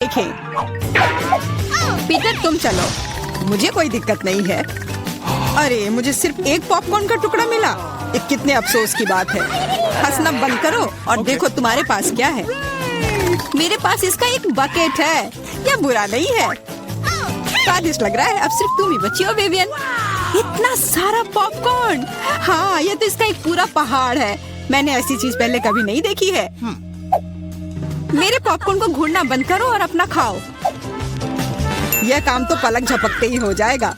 देखें। पीटर तुम चलो, मुझे कोई दिक्कत नहीं है। अरे मुझे सिर्फ एक पॉपकॉर्न का टुकड़ा मिला, ये कितने अफसोस की बात है। हंसना बंद करो और देखो तुम्हारे पास क्या है। मेरे पास इसका एक बकेट है, यह बुरा नहीं है, स्वादिष्ट लग रहा है। अब सिर्फ तुम ही बची हो विवियन। इतना सारा पॉपकॉर्न, हाँ ये तो इसका एक पूरा पहाड़ है। मैंने ऐसी चीज पहले कभी नहीं देखी है। मेरे पॉपकॉर्न को घूरना बंद करो और अपना खाओ। यह काम तो पलक झपकते ही हो जाएगा,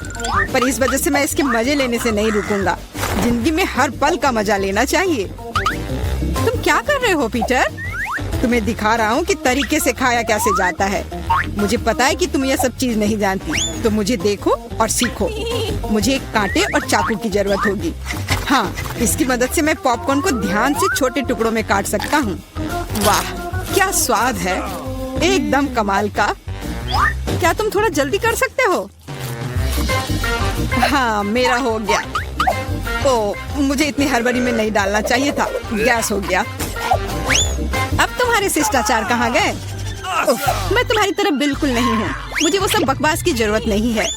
पर इस वजह से मैं इसके मजे लेने से नहीं रुकूंगा। जिंदगी में हर पल का मजा लेना चाहिए। तुम क्या कर रहे हो पीटर? तुम्हें दिखा रहा हूँ कि तरीके से खाया कैसे जाता है। मुझे पता है कि तुम यह सब चीज नहीं जानती, तो मुझे देखो और सीखो। मुझे एक कांटे और चाकू की जरूरत होगी। हाँ, इसकी मदद से मैं पॉपकॉर्न को ध्यान से छोटे टुकड़ों में काट सकता हूँ। वाह क्या स्वाद है, एकदम कमाल का। क्या तुम थोड़ा जल्दी कर सकते हो? हाँ मेरा हो गया। ओ मुझे इतनी हड़बड़ी में नहीं डालना चाहिए था। गैस हो गया। अब तुम्हारे शिष्टाचार कहाँ गए? मैं तुम्हारी तरह बिल्कुल नहीं हूँ। मुझे वो सब बकवास की जरूरत नहीं है।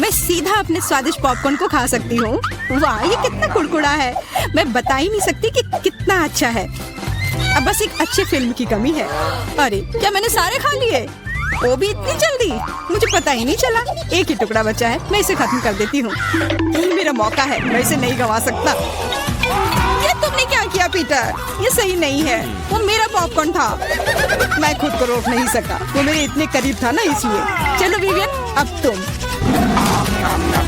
मैं सीधा अपने स्वादिष्ट पॉपकॉर्न को खा सकती हूँ। वाह ये कितना कुड़कुड़ा है, मैं बता ही नहीं सकती कि कितना अच्छा है। अब बस एक अच्छी फिल्म की कमी है। अरे क्या मैंने सारे खा लिए? वो भी इतनी जल्दी, मुझे पता ही नहीं चला। एक ही टुकड़ा बचा है, मैं इसे खत्म कर देती हूँ। यही मेरा मौका है, मैं इसे नहीं गंवा सकता। ये तुमने क्या किया पीटर? ये सही नहीं है, वो मेरा पॉपकॉर्न था। मैं खुद को रोक नहीं सका, वो मेरे इतने करीब था ना, इसलिए। चलो विवियन अब तुम।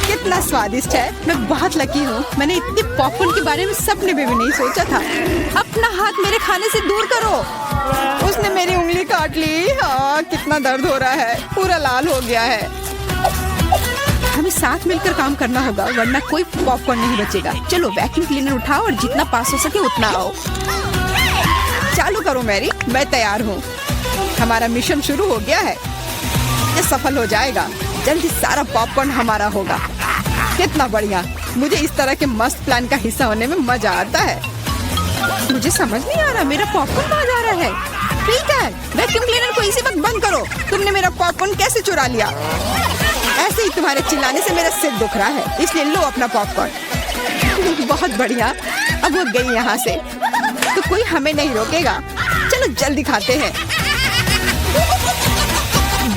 कितना स्वादिष्ट है, मैं बहुत लकी हूँ। मैंने इतने पॉपकॉर्न के बारे में सपने में भी नहीं सोचा था। अपना हाथ मेरे खाने से दूर करो। उसने मेरी उंगली काट ली। हाँ कितना दर्द हो रहा है, पूरा लाल हो गया है। हमें साथ मिलकर काम करना होगा, वरना कोई पॉपकॉर्न नहीं बचेगा। चलो वैक्यूम क्लीनर उठाओ और जितना पास हो सके उतना आओ। चालू करो मैरी, मैं तैयार हूँ। हमारा मिशन शुरू हो गया है, ये सफल हो जाएगा। जल्दी सारा पॉपकॉर्न हमारा होगा। कितना बढ़िया, मुझे इस तरह के मस्त प्लान का हिस्सा होने में मजा आता है। मुझे समझ नहीं आ रहा मेरा पॉपकॉर्न कहाँ जा रहा है। पीटर वैक्यूम क्लीनर को इसी वक्त बंद करो। तुमने मेरा पॉपकॉर्न कैसे चुरा लिया? ऐसे ही तुम्हारे चिल्लाने से मेरा सिर दुख रहा है, इसलिए लो अपना पॉपकॉर्न। बहुत बढ़िया, अब वो गई यहाँ से तो कोई हमें नहीं रोकेगा। चलो जल्दी खाते हैं।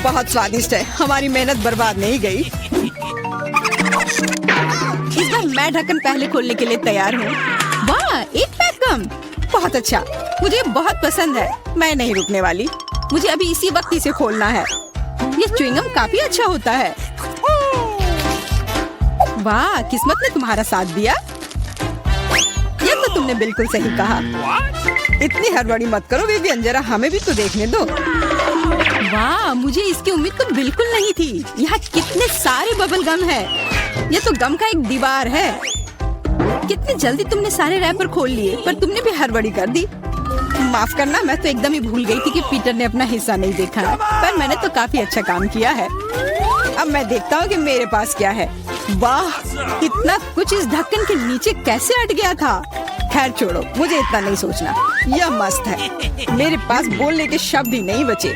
बहुत स्वादिष्ट है, हमारी मेहनत बर्बाद नहीं गई। इस बार मैं ढक्कन पहले खोलने के लिए तैयार हूँ। वाह एक पैक गम, बहुत अच्छा, मुझे बहुत पसंद है। मैं नहीं रुकने वाली, मुझे अभी इसी वक्त इसे खोलना है। ये च्युइंगम काफी अच्छा होता है। वाह किस्मत ने तुम्हारा साथ दिया। ये तो तुमने बिल्कुल सही कहा। इतनी हड़बड़ी मत करो विवियन, जरा हमें भी तो देखने दो। वाह मुझे इसकी उम्मीद तो बिल्कुल नहीं थी। यहाँ कितने सारे बबल गम है। ये तो गम का एक दीवार है। कितनी जल्दी तुमने सारे रैपर खोल लिए, पर तुमने भी हड़बड़ी कर दी। माफ करना, मैं तो एकदम ही भूल गई थी कि पीटर ने अपना हिस्सा नहीं देखा है। पर मैंने तो काफी अच्छा काम किया है। अब मैं देखता हूँ कि मेरे पास क्या है। वाह इतना कुछ इस ढक्कन के नीचे कैसे अट गया था। खैर छोड़ो, मुझे इतना नहीं सोचना। यह मस्त है, मेरे पास बोलने के शब्द ही नहीं बचे।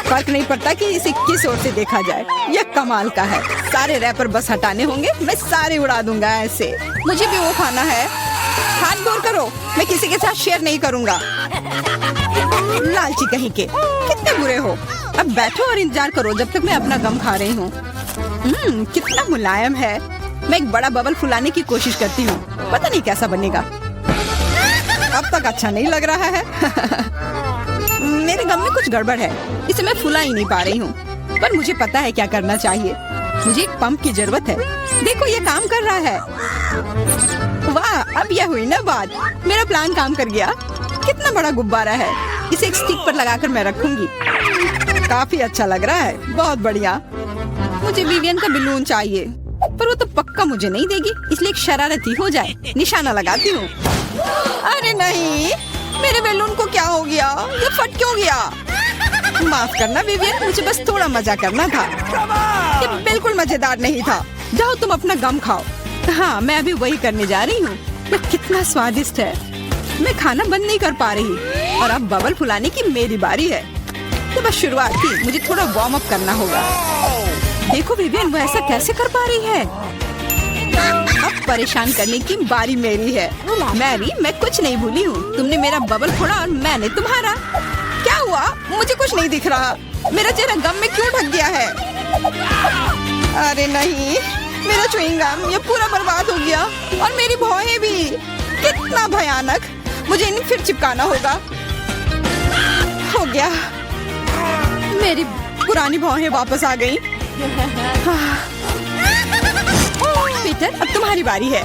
फर्क नहीं पड़ता कि इसे किस ओर से देखा जाए, यह कमाल का है। सारे रैपर बस हटाने होंगे, मैं सारे उड़ा दूंगा ऐसे। मुझे भी वो खाना है। हाथ दूर करो, मैं किसी के साथ शेयर नहीं करूंगा। लालची कहीं के, कितने बुरे हो। अब बैठो और इंतजार करो जब तक मैं अपना गम खा रही हूँ। कितना मुलायम है। मैं एक बड़ा बबल फुलाने की कोशिश करती हूँ, पता नहीं कैसा बनेगा। अब तक अच्छा नहीं लग रहा है। मेरे गम में कुछ गड़बड़ है, इसे मैं फुला ही नहीं पा रही हूँ। पर मुझे पता है क्या करना चाहिए। मुझे एक पंप की जरूरत है। देखो ये काम कर रहा है। वाह अब यह हुई ना बात, मेरा प्लान काम कर गया। कितना बड़ा गुब्बारा है, इसे एक स्टिक पर लगाकर मैं रखूंगी। काफी अच्छा लग रहा है, बहुत बढ़िया। मुझे विवियन का बलून चाहिए, पर वो तो पक्का मुझे नहीं देगी, इसलिए एक शरारती हो जाए, निशाना लगाती हूँ। अरे नहीं, मेरे बैलून को क्या हो गया? ये फट क्यों गया? माफ करना विवियन, मुझे बस थोड़ा मजा करना था। ये बिल्कुल मजेदार नहीं था। जाओ तुम अपना गम खाओ। हाँ मैं अभी वही करने जा रही हूँ। ये कितना स्वादिष्ट है। मैं खाना बंद नहीं कर पा रही और अब बबल फुलाने की मेरी बारी है। तो बस शुरुआत थी, मुझे थोड़ा वार्म अप करना होगा। देखो विवियन, वो ऐसा कैसे कर पा रही है? अब परेशान करने की बारी मेरी है। मैरी, मैं कुछ नहीं भूली हूँ। तुमने मेरा बबल फोड़ा और मैंने तुम्हारा। क्या हुआ? मुझे कुछ नहीं दिख रहा। मेरा चेहरा गम में क्यों ढक गया है? अरे नहीं, मेरा च्युइंग गम ये पूरा बर्बाद हो गया और मेरी भौहें भी। कितना भयानक! मुझे इन्हें फिर चिपकाना होगा। हो गया, मेरी पुरानी भौहें वापस आ गई। पीटर, अब तुम्हारी बारी है।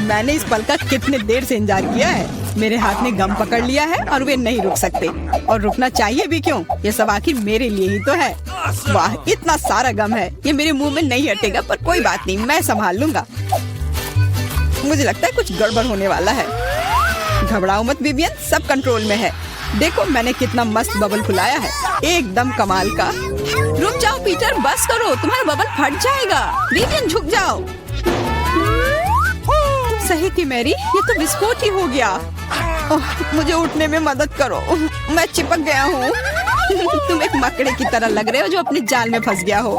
मैंने इस पल का कितने देर से इंतजार किया है। मेरे हाथ ने गम पकड़ लिया है और वे नहीं रुक सकते, और रुकना चाहिए भी क्यों? ये सब आखिर मेरे लिए ही तो है। वाह, इतना सारा गम है, ये मेरे मुंह में नहीं हटेगा, पर कोई बात नहीं, मैं संभाल लूंगा। मुझे लगता है कुछ गड़बड़ होने वाला है। घबराओ मत विवियन, सब कंट्रोल में है। देखो मैंने कितना मस्त बबल फुलाया है, एकदम कमाल का। रुक जाओ पीटर, बस करो, तुम्हारा बबल फट जाएगा। विवियन झुक जाओ। तुम सही थी मैरी, ये तो विस्फोट ही हो गया। मुझे उठने में मदद करो, मैं चिपक गया हूँ। तुम एक मकड़े की तरह लग रहे हो जो अपने जाल में फंस गया हो।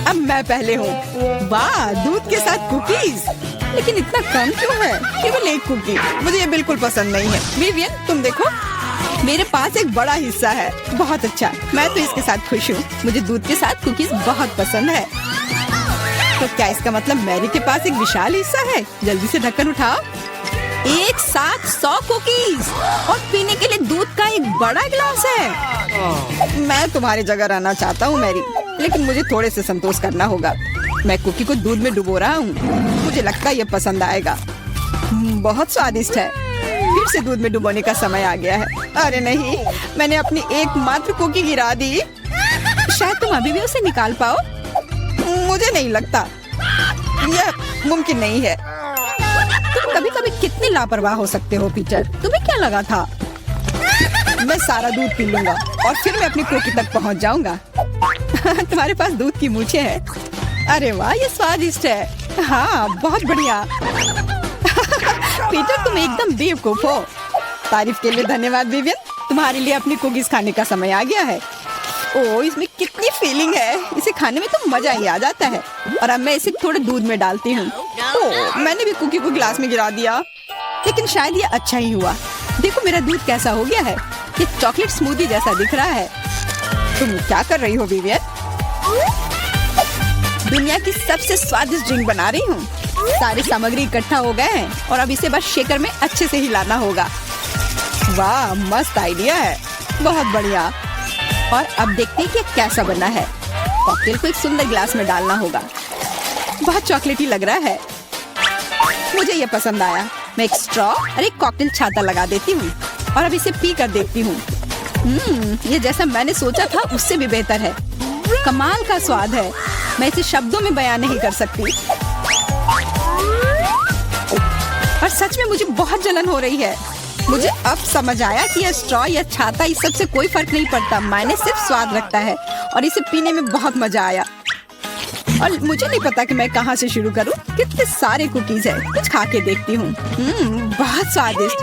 अब मैं पहले हूँ। वाह, दूध के साथ कुकीज, लेकिन इतना कम क्यों है? केवल एक कुकी। मुझे ये बिल्कुल पसंद नहीं है। विवियन, तुम देखो, मेरे पास एक बड़ा हिस्सा है। बहुत अच्छा, मैं तो इसके साथ खुश हूँ। मुझे दूध के साथ कुकीज बहुत पसंद है। तो क्या इसका मतलब मैरी के पास एक विशाल हिस्सा है? जल्दी से ढक्कन उठाओ। एक साथ 100 कुकीज और पीने के लिए दूध का एक बड़ा गिलास है। मैं तुम्हारी जगह रहना चाहता हूँ मैरी, लेकिन मुझे थोड़े से संतोष करना होगा। मैं कुकी को दूध में डुबो रहा हूँ। मुझे लगता है ये पसंद आएगा। बहुत स्वादिष्ट है। फिर से दूध में डुबोने का समय आ गया है। अरे नहीं, मैंने अपनी एकमात्र कुकी गिरा दी। शायद तुम अभी भी उसे निकाल पाओ। मुझे नहीं लगता, यह मुमकिन नहीं है। तुम कभी कभी कितने लापरवाह हो सकते हो पीटर। तुम्हें क्या लगा था? मैं सारा दूध पी लूंगा और फिर मैं अपनी कुकी तक पहुंच जाऊंगा। तुम्हारे पास दूध की मूछें हैं। अरे वाह, ये स्वादिष्ट है। हाँ, बहुत बढ़िया। पीटर, तुम एकदम बेवकूफ हो। तारीफ के लिए धन्यवाद विवियन। तुम्हारे लिए अपनी कुकीज खाने का समय आ गया है। ओह, इसमें कितनी फीलिंग है। इसे खाने में तो मजा ही आ जाता है। और अब मैं इसे थोड़े दूध में डालती हूँ। ओह, मैंने भी कुकी को गिलास में गिरा दिया, लेकिन शायद ये अच्छा ही हुआ। देखो मेरा दूध कैसा हो गया है। ये चॉकलेट स्मूदी जैसा दिख रहा है। तुम क्या कर रही हो विवियन? दुनिया की सबसे स्वादिष्ट ड्रिंक बना रही हूँ। सारी सामग्री इकट्ठा हो गए हैं और अब इसे बस शेकर में अच्छे से हिलाना होगा। वाह, मस्त आइडिया है, बहुत बढ़िया। और अब देखते हैं कि कैसा बना है। कॉकटेल को एक सुंदर ग्लास में डालना होगा। बहुत चॉकलेटी लग रहा है। मुझे ये पसंद आया। मैं एक स्ट्रॉ और एक कॉकटेल छाता लगा देती हूँ और अब इसे पी कर देखती हूँ। ये जैसा मैंने सोचा था उससे भी बेहतर है। कमाल का स्वाद है। मैं इसे शब्दों में बयान नहीं कर सकती। और सच में मुझे बहुत जलन हो रही है। मुझे अब समझ आया कि यह स्ट्रॉ या छाता इस सब से कोई फर्क नहीं पड़ता। मायने सिर्फ स्वाद रखता है और इसे पीने में बहुत मजा आया। और मुझे नहीं पता कि मैं कहाँ से शुरू करूँ। कितने सारे कुकीज है। कुछ खा के देखती हूँ। बहुत स्वादिष्ट।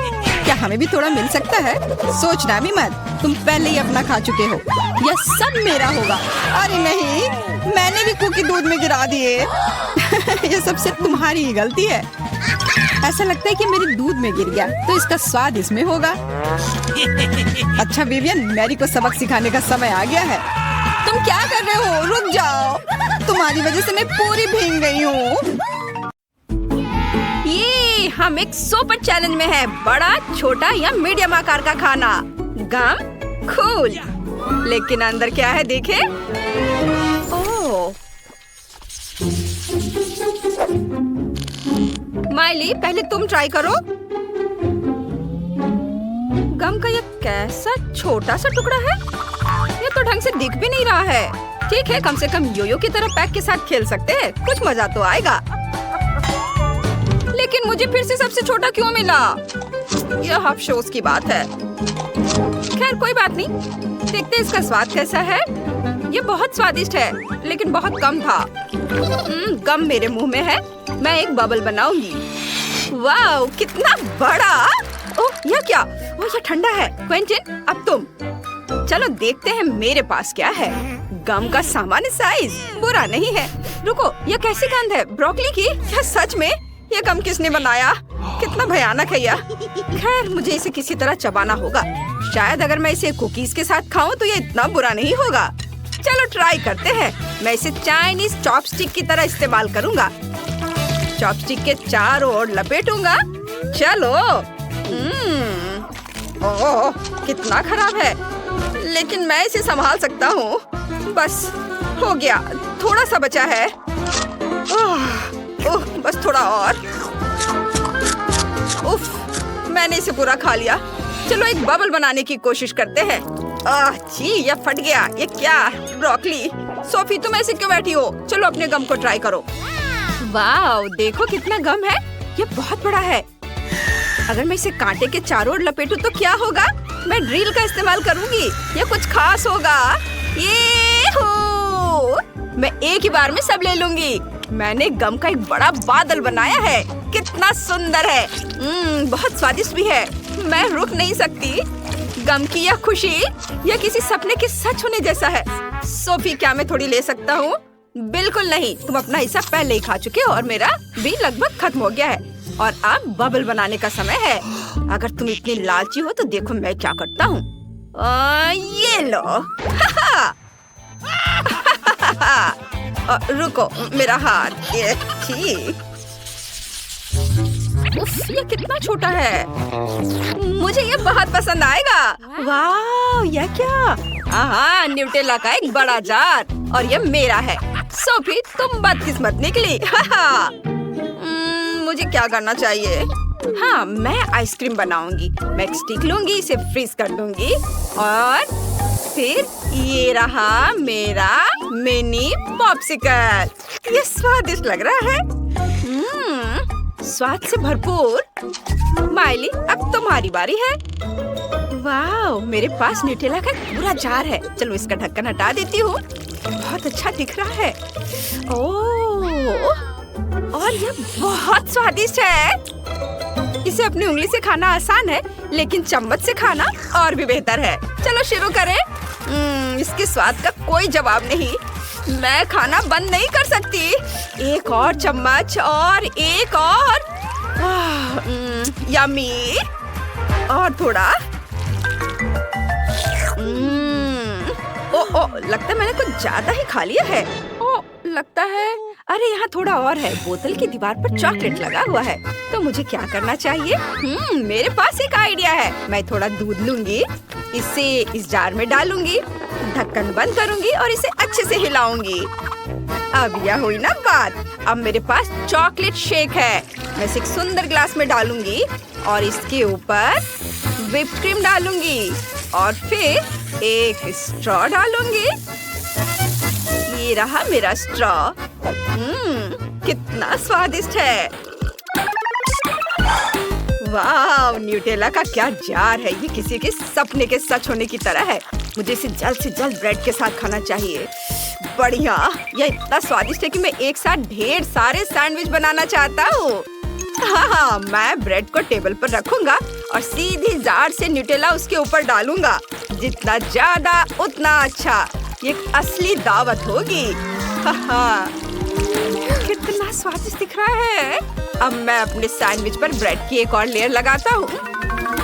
क्या हमें भी थोड़ा मिल सकता है? सोचना भी मत, तुम पहले ही अपना खा चुके हो। यह सब मेरा होगा। अरे नहीं, मैंने भी कुकी दूध में गिरा दिए। यह सब सिर्फ तुम्हारी ही गलती है। ऐसा लगता है कि मेरे दूध में गिर गया, तो इसका स्वाद इसमें होगा। अच्छा विवियन, मैरी को सबक सिखाने का समय आ गया है। तुम क्या कर रहे हो? रुक जाओ, तुम्हारी वजह से मैं पूरी भीग गई हूँ। ये हम एक सुपर चैलेंज में है। बड़ा, छोटा या मीडियम आकार का खाना। गम कूल, लेकिन अंदर क्या है देखे। ओह, माइली, पहले तुम ट्राई करो। गम का ये कैसा छोटा सा टुकड़ा है। ये तो ढंग से दिख भी नहीं रहा है। ठीक है, कम से कम योयो की तरह पैक के साथ खेल सकते हैं। कुछ मजा तो आएगा। लेकिन मुझे फिर से सबसे छोटा क्यों मिला? यह अफसोस की बात है। खैर कोई बात नहीं, देखते इसका स्वाद कैसा है। ये बहुत स्वादिष्ट है, लेकिन बहुत कम था। गम मेरे मुंह में है। मैं एक बबल बनाऊंगी। वाह, कितना बड़ा। ओह, यह क्या? वो ये ठंडा है। क्विंटिन, अब तुम। चलो देखते हैं मेरे पास क्या है। गम का सामान्य साइज बुरा नहीं है। रुको, ये कैसी गंध है? ब्रोकली की? क्या सच में? ये गम किसने बनाया? कितना भयानक है यह। खैर, मुझे इसे किसी तरह चबाना होगा। शायद अगर मैं इसे कुकीज के साथ खाऊं तो ये इतना बुरा नहीं होगा। चलो ट्राई करते हैं। मैं इसे चाइनीज चॉपस्टिक की तरह इस्तेमाल करूंगा। चॉपस्टिक के चारों ओर लपेटूंगा। चलो। ओह, कितना खराब है, लेकिन मैं इसे संभाल सकता हूँ। बस हो गया, थोड़ा सा बचा है। ओह, बस थोड़ा और। उफ, मैंने इसे पूरा खा लिया। चलो एक बबल बनाने की कोशिश करते हैं। छी, यह फट गया। ये क्या? ब्रोकली। सोफी, तुम ऐसे क्यों बैठी हो? चलो अपने गम को ट्राई करो। वाह, देखो कितना गम है। ये बहुत बड़ा है। अगर मैं इसे कांटे के चारों ओर लपेटूं तो क्या होगा? मैं ड्रिल का इस्तेमाल करूंगी। ये कुछ खास होगा। ये हो, मैं एक ही बार में सब ले लूंगी। मैंने गम का एक बड़ा बादल बनाया है। कितना सुंदर है। बहुत स्वादिष्ट भी है। मैं रुक नहीं सकती। गम की यह खुशी, यह किसी सपने के सच होने जैसा है। सोफी, क्या मैं थोड़ी ले सकता हूँ? बिल्कुल नहीं, तुम अपना हिस्सा पहले ही खा चुके हो और मेरा भी लगभग खत्म हो गया है। और अब बबल बनाने का समय है। अगर तुम इतनी लालची हो तो देखो मैं क्या करता हूँ। ये लो। रुको, मेरा हाथ। ये ठीक। उफ, ये कितना छोटा है। मुझे ये बहुत पसंद आएगा। वाह, यह क्या? हाँ, न्यूटेला का एक बड़ा जार। और ये मेरा है। सोफी, तुम बदकिस्मत निकली। मुझे क्या करना चाहिए? हाँ, मैं आइसक्रीम बनाऊंगी। मैं एक स्टिक लूंगी, इसे फ्रीज कर दूंगी और फिर ये रहा मेरा मिनी पॉप्सिकल। ये स्वादिष्ट लग रहा है। स्वाद से भरपूर। माइली, अब तुम्हारी बारी है। वाह, मेरे पास न्यूटेला का पूरा जार है। चलो इसका ढक्कन हटा देती हूँ। बहुत अच्छा दिख रहा है। ओह, और ये बहुत स्वादिष्ट है। इसे अपनी उंगली से खाना आसान है, लेकिन चम्मच से खाना और भी बेहतर है। चलो शुरू करें। इसके स्वाद का कोई जवाब नहीं। मैं खाना बंद नहीं कर सकती। एक और चम्मच और एक और। यम्मी। और थोड़ा। ओ, लगता है मैंने कुछ ज्यादा ही खा लिया है। लगता है। अरे यहाँ थोड़ा और है। बोतल की दीवार पर चॉकलेट लगा हुआ है। तो मुझे क्या करना चाहिए? मेरे पास एक आइडिया है। मैं थोड़ा दूध लूंगी, इसे इस जार में डालूंगी, ढक्कन बंद करूंगी और इसे अच्छे से हिलाऊंगी। अब यह हुई ना बात। अब मेरे पास चॉकलेट शेक है। मैं इसे एक सुंदर ग्लास में डालूंगी और इसके ऊपर व्हिप क्रीम डालूंगी और फिर एक स्ट्रॉ डालूंगी। ये रहा मेरा स्ट्रॉ। कितना स्वादिष्ट है। वाह, न्यूटेला का क्या जार है। ये किसी के सपने के सच होने की तरह है। मुझे इसे जल्द से जल्द ब्रेड के साथ खाना चाहिए। बढ़िया, यह इतना स्वादिष्ट है कि मैं एक साथ ढेर सारे सैंडविच बनाना चाहता हूँ। हाँ, मैं ब्रेड को टेबल पर रखूंगा और सीधी जार से न्यूटेला उसके ऊपर डालूंगा। जितना ज्यादा उतना अच्छा। ये असली दावत होगी। कितना स्वादिष्ट दिख रहा है। अब मैं अपने सैंडविच पर ब्रेड की एक और लेयर लगाता हूँ।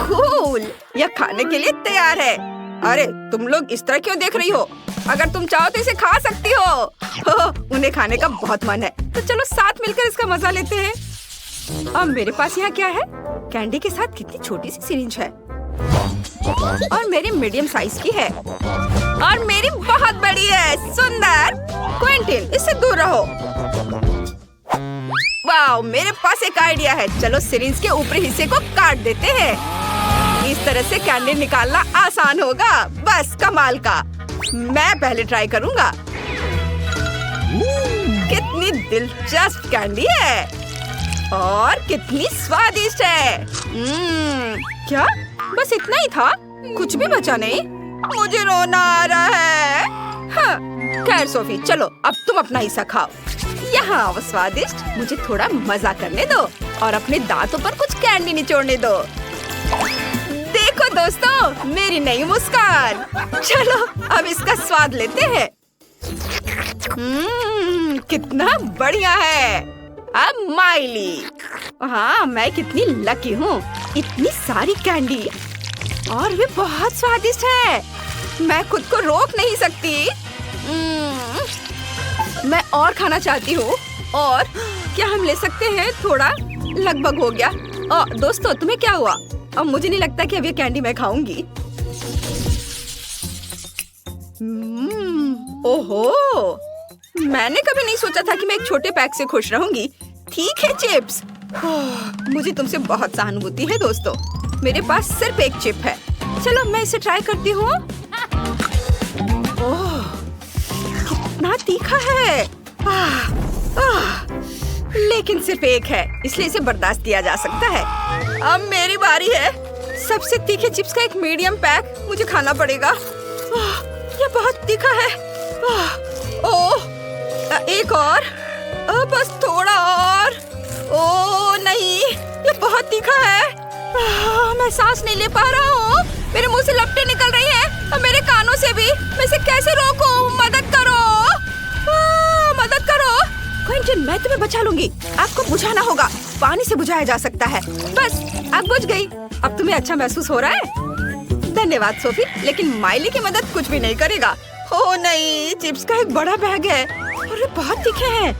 कूल, यह खाने के लिए तैयार है। अरे तुम लोग इस तरह क्यों देख रही हो? अगर तुम चाहो तो इसे खा सकती हो। उन्हें खाने का बहुत मन है, तो चलो साथ मिलकर इसका मजा लेते हैं। अब मेरे पास यहाँ क्या है? कैंडी के साथ कितनी छोटी सी सिरिंज है और मेरी मीडियम साइज की है और मेरी बहुत बड़ी है। सुंदर। क्विंटिन, इससे दूर रहो। वाह, मेरे पास एक आइडिया है। चलो सिरिंज के ऊपरी हिस्से को काट देते हैं। इस तरह से कैंडी निकालना आसान होगा। बस कमाल का। मैं पहले ट्राई करूंगा। कितनी दिलचस्प कैंडी है और कितनी स्वादिष्ट है। क्या बस इतना ही था? कुछ भी बचा नहीं? मुझे रोना आ रहा है। खैर सोफी, चलो अब तुम अपना हिस्सा खाओ। यहाँ वो स्वादिष्ट। मुझे थोड़ा मजा करने दो और अपने दांतों पर कुछ कैंडी निचोड़ने दो। देखो दोस्तों, मेरी नई मुस्कान। चलो अब इसका स्वाद लेते हैं। कितना बढ़िया है। अब माइली। हाँ, मैं कितनी लकी हूँ। इतनी सारी कैंडी और वे बहुत स्वादिष्ट है। मैं खुद को रोक नहीं सकती। मैं और खाना चाहती हूँ। और क्या हम ले सकते हैं? थोड़ा लगभग हो गया। दोस्तों, तुम्हें क्या हुआ? अब मुझे नहीं लगता कि अब ये कैंडी मैं खाऊंगी। ओहो, मैंने कभी नहीं सोचा था कि मैं एक छोटे पैक से खुश रहूंगी। ठीक है चिप्स। मुझे तुमसे बहुत सहानुभूति है दोस्तों। मेरे पास सिर्फ एक चिप है। चलो मैं इसे ट्राई करती हूँ। ओह, कितना तीखा है। लेकिन सिर्फ एक है, इसलिए इसे बर्दाश्त किया जा सकता है। अब मेरी बारी है। सबसे तीखे चिप्स का एक मीडियम पैक मुझे खाना पड़ेगा। ये बहुत तीखा है। ओह, एक और। बस थोड़ा और। ओह नहीं, ये बहुत तीखा है। मैं सांस नहीं ले पा रहा हूँ। मेरे मुंह से लपटें निकल रही हैं और मेरे कानों से भी। मैं इसे कैसे रोकूं? मदद करो, मदद करो। क्विंटन, मैं तुम्हें बचा लूंगी। आपको बुझाना होगा। पानी से बुझाया जा सकता है। बस, आग बुझ गई। अब तुम्हें अच्छा महसूस हो रहा है? धन्यवाद सोफी, लेकिन माइली की मदद कुछ भी नहीं करेगा। ओह नहीं, चिप्स का एक बड़ा बैग है और ये बहुत तीखे हैं।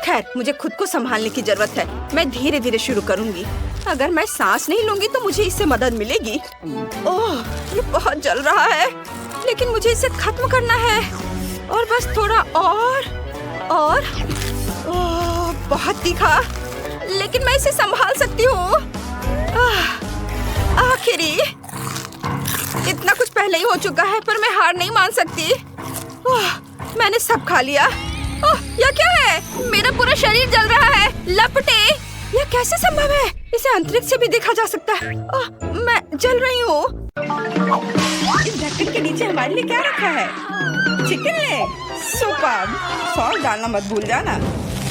खैर, मुझे खुद को संभालने की जरूरत है। मैं धीरे धीरे शुरू करूंगी। अगर मैं सांस नहीं लूंगी तो मुझे इससे मदद मिलेगी। ओह, ये बहुत जल रहा है, लेकिन मुझे इसे खत्म करना है। और बस थोड़ा और। ओह, बहुत तीखा, लेकिन मैं इसे संभाल सकती हूँ। आखिरी। इतना कुछ पहले ही हो चुका है, पर मैं हार नहीं मान सकती। मैंने सब खा लिया। ओह, यह क्या है? मेरा पूरा शरीर जल रहा है। लपटे, यह कैसे संभव है? इसे अंतरिक्ष से भी देखा जा सकता है। मैं जल रही हूँ। इस ढक्कन के नीचे हमारे लिए क्या रखा है? Chicken leg. सुपर्ब। सॉस डालना मत भूल जाना।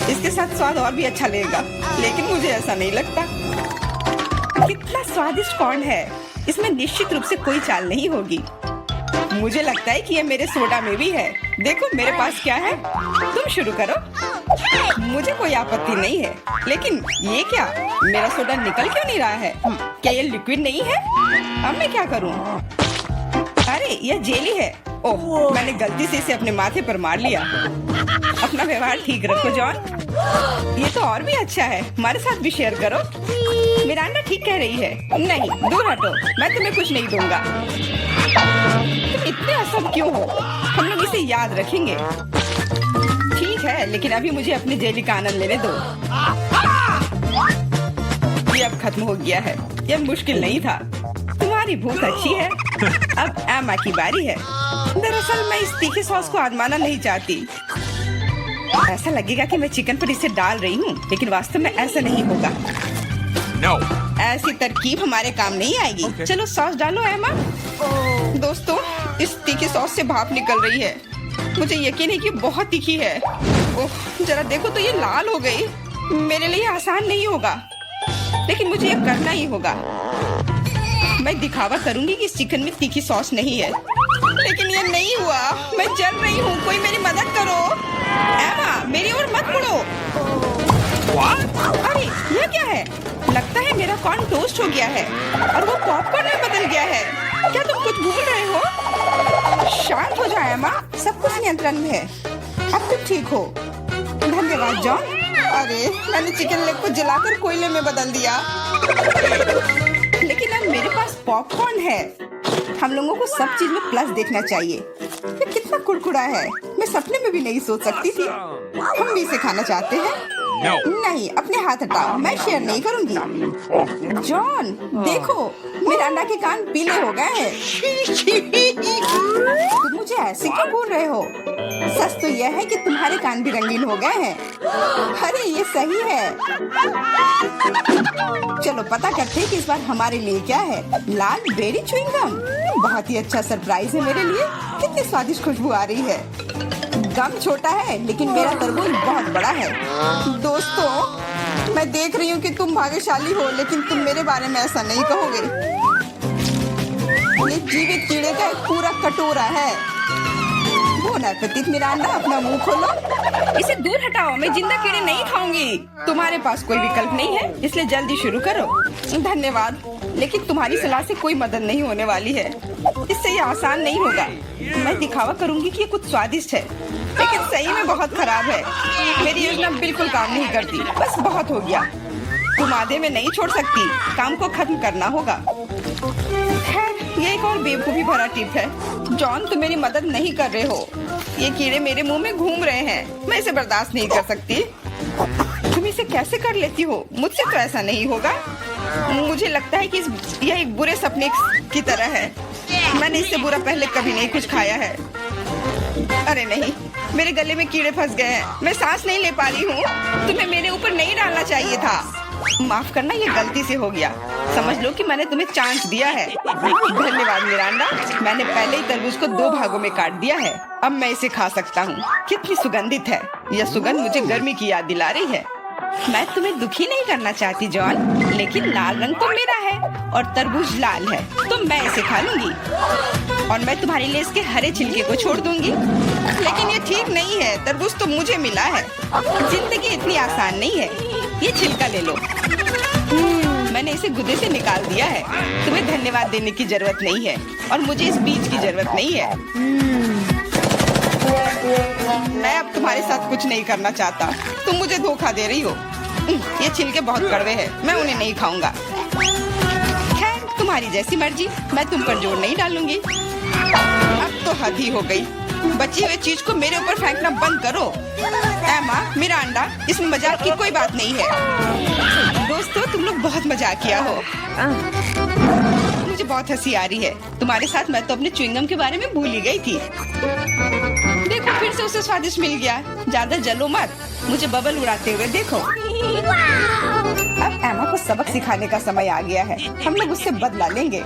इसके साथ स्वाद और भी अच्छा लगेगा, लेकिन मुझे ऐसा नहीं लगता। कितना स्वादिष्ट कॉर्न है। इसमें निश्चित रूप से कोई चाल नहीं होगी। मुझे लगता है कि ये मेरे सोडा में भी है। देखो मेरे पास क्या है। तुम शुरू करो। मुझे कोई आपत्ति नहीं है, लेकिन ये क्या? मेरा सोडा निकल क्यों नहीं रहा है? क्या ये लिक्विड नहीं है? अब मैं क्या करूं? अरे यह जेली है। ओह, मैंने गलती से इसे अपने माथे पर मार लिया। अपना व्यवहार ठीक रखो जॉन। ये तो और भी अच्छा है। हमारे साथ भी शेयर करो। मिरांडा ठीक कह रही है। नहीं, दूर हटो। मैं तुम्हें कुछ नहीं दूंगा। तुम इतने असम क्यों हो? हम लोग इसे याद रखेंगे। ठीक है, लेकिन अभी मुझे अपने जेली का आनंद लेने दो। ये अब खत्म हो गया है। यह मुश्किल नहीं था। तुम्हारी भूख अच्छी है। अब एमा की बारी है। दरअसल मैं इस तीखे सॉस को आजमाना नहीं चाहती। ऐसा लगेगा कि मैं चिकन पर इसे डाल रही हूँ, लेकिन वास्तव में ऐसा नहीं होगा। No. ऐसी तरकीब हमारे काम नहीं आएगी। Okay. चलो सॉस डालो एमा। दोस्तों, इस तीखी सॉस से भाप निकल रही है। मुझे यकीन है कि बहुत तीखी है। ओह, जरा देखो तो ये लाल हो गई। मेरे लिए आसान नहीं होगा, लेकिन मुझे ये करना ही होगा। मैं दिखावा करूंगी कि इस चिकन में तीखी सॉस नहीं है, लेकिन ये नहीं हुआ। मैं जल रही हूँ। कोई मेरी मदद करो। एमा, मेरी ओर मत मुड़ो। अरे ये क्या है? लगता है मेरा कॉर्न टोस्ट हो गया है और वो पॉपकॉर्न में बदल गया है। क्या तुम कुछ भूल रहे हो? शांत हो जाओ एमा, सब कुछ नियंत्रण में है। अब तुम ठीक हो। धन्यवाद जॉन। अरे मैंने चिकन लेग को जलाकर कोयले में बदल दिया, लेकिन अब मेरे पास पॉपकॉर्न है। हम लोगों को सब चीज में प्लस देखना चाहिए। ये कितना कुड़कुड़ा है, मैं सपने में भी नहीं सोच सकती थी। हम भी इसे खाना चाहते हैं। No. नहीं, अपने हाथ हटाओ। मैं शेयर नहीं करूंगी। जॉन, देखो मिरांडा के कान पीले हो गए हैं। तुम मुझे ऐसे क्यों बोल रहे हो? सच तो यह है कि तुम्हारे कान भी रंगीन हो गए हैं। अरे ये सही है। चलो पता करते हैं कि इस बार हमारे लिए क्या है। लाल बेरी च्युइंग गम। बहुत ही अच्छा सरप्राइज है मेरे लिए। कितनी स्वादिष्ट खुशबू आ रही है। गम छोटा है, लेकिन मेरा तरबूज बहुत बड़ा है। दोस्तों, मैं देख रही हूँ कि तुम भाग्यशाली हो, लेकिन तुम मेरे बारे में ऐसा नहीं कहोगे। ये जीवित कीड़े का एक पूरा कटोरा है। बोन एपेटिट मिरांडा, अपना मुंह खोलो। इसे दूर हटाओ, मैं जिंदा कीड़े नहीं खाऊंगी। तुम्हारे पास कोई विकल्प नहीं है, इसलिए जल्दी शुरू करो। धन्यवाद, लेकिन तुम्हारी सलाह से कोई मदद नहीं होने वाली है। इससे ये आसान नहीं होगा। मैं दिखावा करूंगी कि ये कुछ स्वादिष्ट है, लेकिन सही में बहुत खराब है। मेरी योजना बिल्कुल काम नहीं करती। बस बहुत हो गया, तुम आधे में नहीं छोड़ सकती। काम को खत्म करना होगा। खैर, ये एक और बेवकूफी भरा टिप है। जॉन, तुम मेरी मदद नहीं कर रहे हो। ये कीड़े मेरे मुंह में घूम रहे हैं। मैं इसे बर्दाश्त नहीं कर सकती। तुम इसे कैसे कर लेती हो? मुझसे तो ऐसा नहीं होगा। मुझे लगता है कि यह एक बुरे सपने की तरह है। मैंने इससे बुरा पहले कभी नहीं कुछ खाया है। अरे नहीं, मेरे गले में कीड़े फंस गए हैं। मैं सांस नहीं ले पा रही हूँ। तुम्हें मेरे ऊपर नहीं डालना चाहिए था। माफ करना, ये गलती से हो गया। समझ लो कि मैंने तुम्हें चांस दिया है। धन्यवाद मिरांडा। मैंने पहले ही तरबूज को 2 भागों में काट दिया है। अब मैं इसे खा सकता हूँ। कितनी सुगंधित है। यह सुगंध मुझे गर्मी की याद दिला रही है। मैं तुम्हें दुखी नहीं करना चाहती जॉन, लेकिन लाल रंग तो मेरा है और तरबूज लाल है, तो मैं इसे खा लूंगी और मैं तुम्हारे लिए इसके हरे छिलके को छोड़ दूंगी। लेकिन ये ठीक नहीं है। तरबूज तो मुझे मिला है। जिंदगी इतनी आसान नहीं है। ये छिलका ले लो। मैंने इसे गुदे से निकाल दिया है। तुम्हें धन्यवाद देने की जरूरत नहीं है और मुझे इस बीज की जरूरत नहीं है। मैं अब तुम्हारे साथ कुछ नहीं करना चाहता। तुम मुझे धोखा दे रही हो। ये छिलके बहुत कड़वे हैं। मैं उन्हें नहीं खाऊंगा। खैर, तुम्हारी जैसी मर्जी। मैं तुम पर जोर नहीं डालूंगी। अब तो हद ही हो गई। बची हुई चीज को मेरे ऊपर फेंकना बंद करो। एमा, मिरांडा, इसमें मजाक की कोई बात नहीं है। दोस्तों, तुम लोग बहुत मजाक किया हो। मुझे बहुत हंसी आ रही है। तुम्हारे साथ मैं तो अपने च्युइंगम के बारे में भूल ही गई थी। देखो, फिर से उसे स्वादिष्ट मिल गया। ज्यादा जलो मत। मुझे बबल उड़ाते हुए देखो। अब एमा को सबक सिखाने का समय आ गया है। हम लोग उससे बदला लेंगे।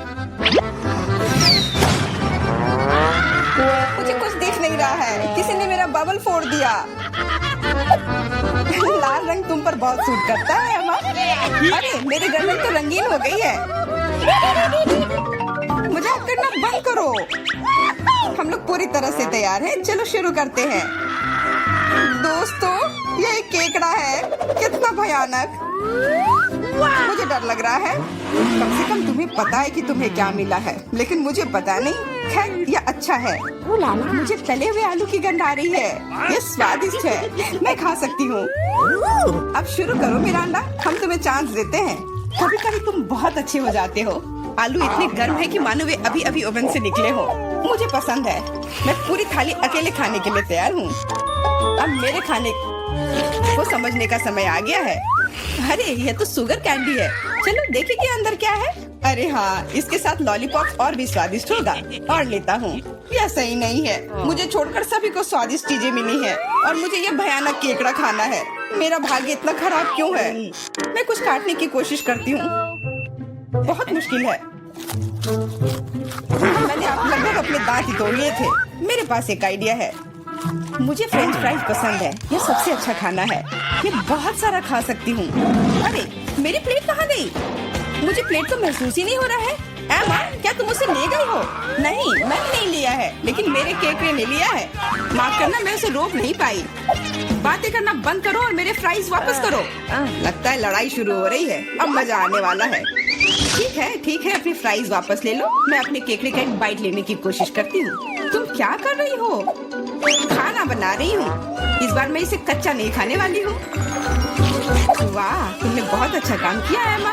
मुझे कुछ दिख नहीं रहा है। किसी ने मेरा बबल फोड़ दिया। लाल रंग तुम पर बहुत सूट करता है एमा। अरे, मेरी गर्दन तो रंगीन हो गई है। मजाक करना बंद करो। हम लोग पूरी तरह से तैयार हैं। चलो शुरू करते हैं। दोस्तों, ये एक केकड़ा है। कितना भयानक। मुझे डर लग रहा है। कम से कम तुम्हें पता है कि तुम्हें क्या मिला है, लेकिन मुझे पता नहीं। खैर, यह अच्छा है। मुझे तले हुए आलू की गंध आ रही है। ये स्वादिष्ट है। मैं खा सकती हूँ। अब शुरू करो मिरांडा। हम तुम्हें चांस देते हैं। कभी कभी तुम बहुत अच्छे हो जाते हो। आलू इतने गर्म है कि मानो वे अभी अभी ओवन से निकले हो। मुझे पसंद है। मैं पूरी थाली अकेले खाने के लिए तैयार हूँ। अब मेरे खाने को समझने का समय आ गया है। अरे, यह तो शुगर कैंडी है। चलो देखें कि अंदर क्या है। अरे हाँ, इसके साथ लॉलीपॉप और भी स्वादिष्ट होगा। और लेता हूँ। यह सही नहीं है। मुझे छोड़कर सभी को स्वादिष्ट चीजें मिली हैं और मुझे यह भयानक केकड़ा खाना है। मेरा भाग्य इतना खराब क्यों है? मैं कुछ काटने की कोशिश करती हूँ। बहुत मुश्किल है। मैंने आप लगभग अपने दांत ही तोड़ लिए थे। मेरे पास एक आइडिया है। मुझे फ्रेंच फ्राइज पसंद है। यह सबसे अच्छा खाना है। मैं बहुत सारा खा सकती हूँ। अरे, मेरी प्लेट कहाँ गई? मुझे प्लेट को महसूस ही नहीं हो रहा है। एमा, क्या तुम उसे ले गई हो? नहीं, मैंने नहीं लिया है, लेकिन मेरे केकड़े ने लिया है। माफ करना, मैं उसे रोक नहीं पाई। बातें करना बंद करो और मेरे फ्राइज वापस करो। लगता है लड़ाई शुरू हो रही है। अब मजा आने वाला है। ठीक है, अपनी फ्राइज वापस ले लो। मैं अपने केकड़े का एक बाइट लेने की कोशिश करती हूँ। तुम क्या कर रही हो? खाना बना रही हूँ। इस बार मैं इसे कच्चा नहीं खाने वाली हूँ। वाह, तुमने बहुत अच्छा काम किया है एमा।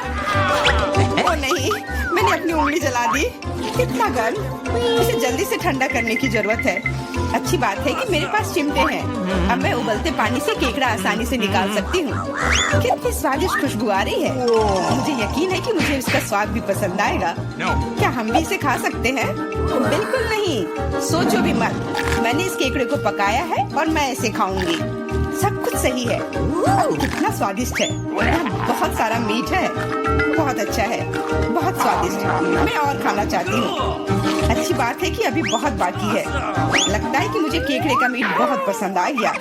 ओ नहीं, मैंने अपनी उंगली जला दी। कितना गर्म। इसे जल्दी से ठंडा करने की जरूरत है। अच्छी बात है कि मेरे पास चिमटे हैं। अब मैं उबलते पानी से केकड़ा आसानी से निकाल सकती हूँ। कितनी स्वादिष्ट खुशबू आ रही है। मुझे यकीन है कि मुझे इसका स्वाद भी पसंद आएगा। क्या हम भी इसे खा सकते हैं? बिल्कुल नहीं। सोचो भी मत। मैंने इस केकड़े को पकाया है और मैं इसे खाऊंगी। सब कुछ सही है। कितना स्वादिष्ट है। बहुत सारा मीठ है। बहुत अच्छा है। बहुत स्वादिष्ट। मैं और खाना चाहती हूँ। अच्छी बात है कि अभी बहुत बाकी है। लगता है कि मुझे केकड़े का मीट बहुत पसंद आ गया।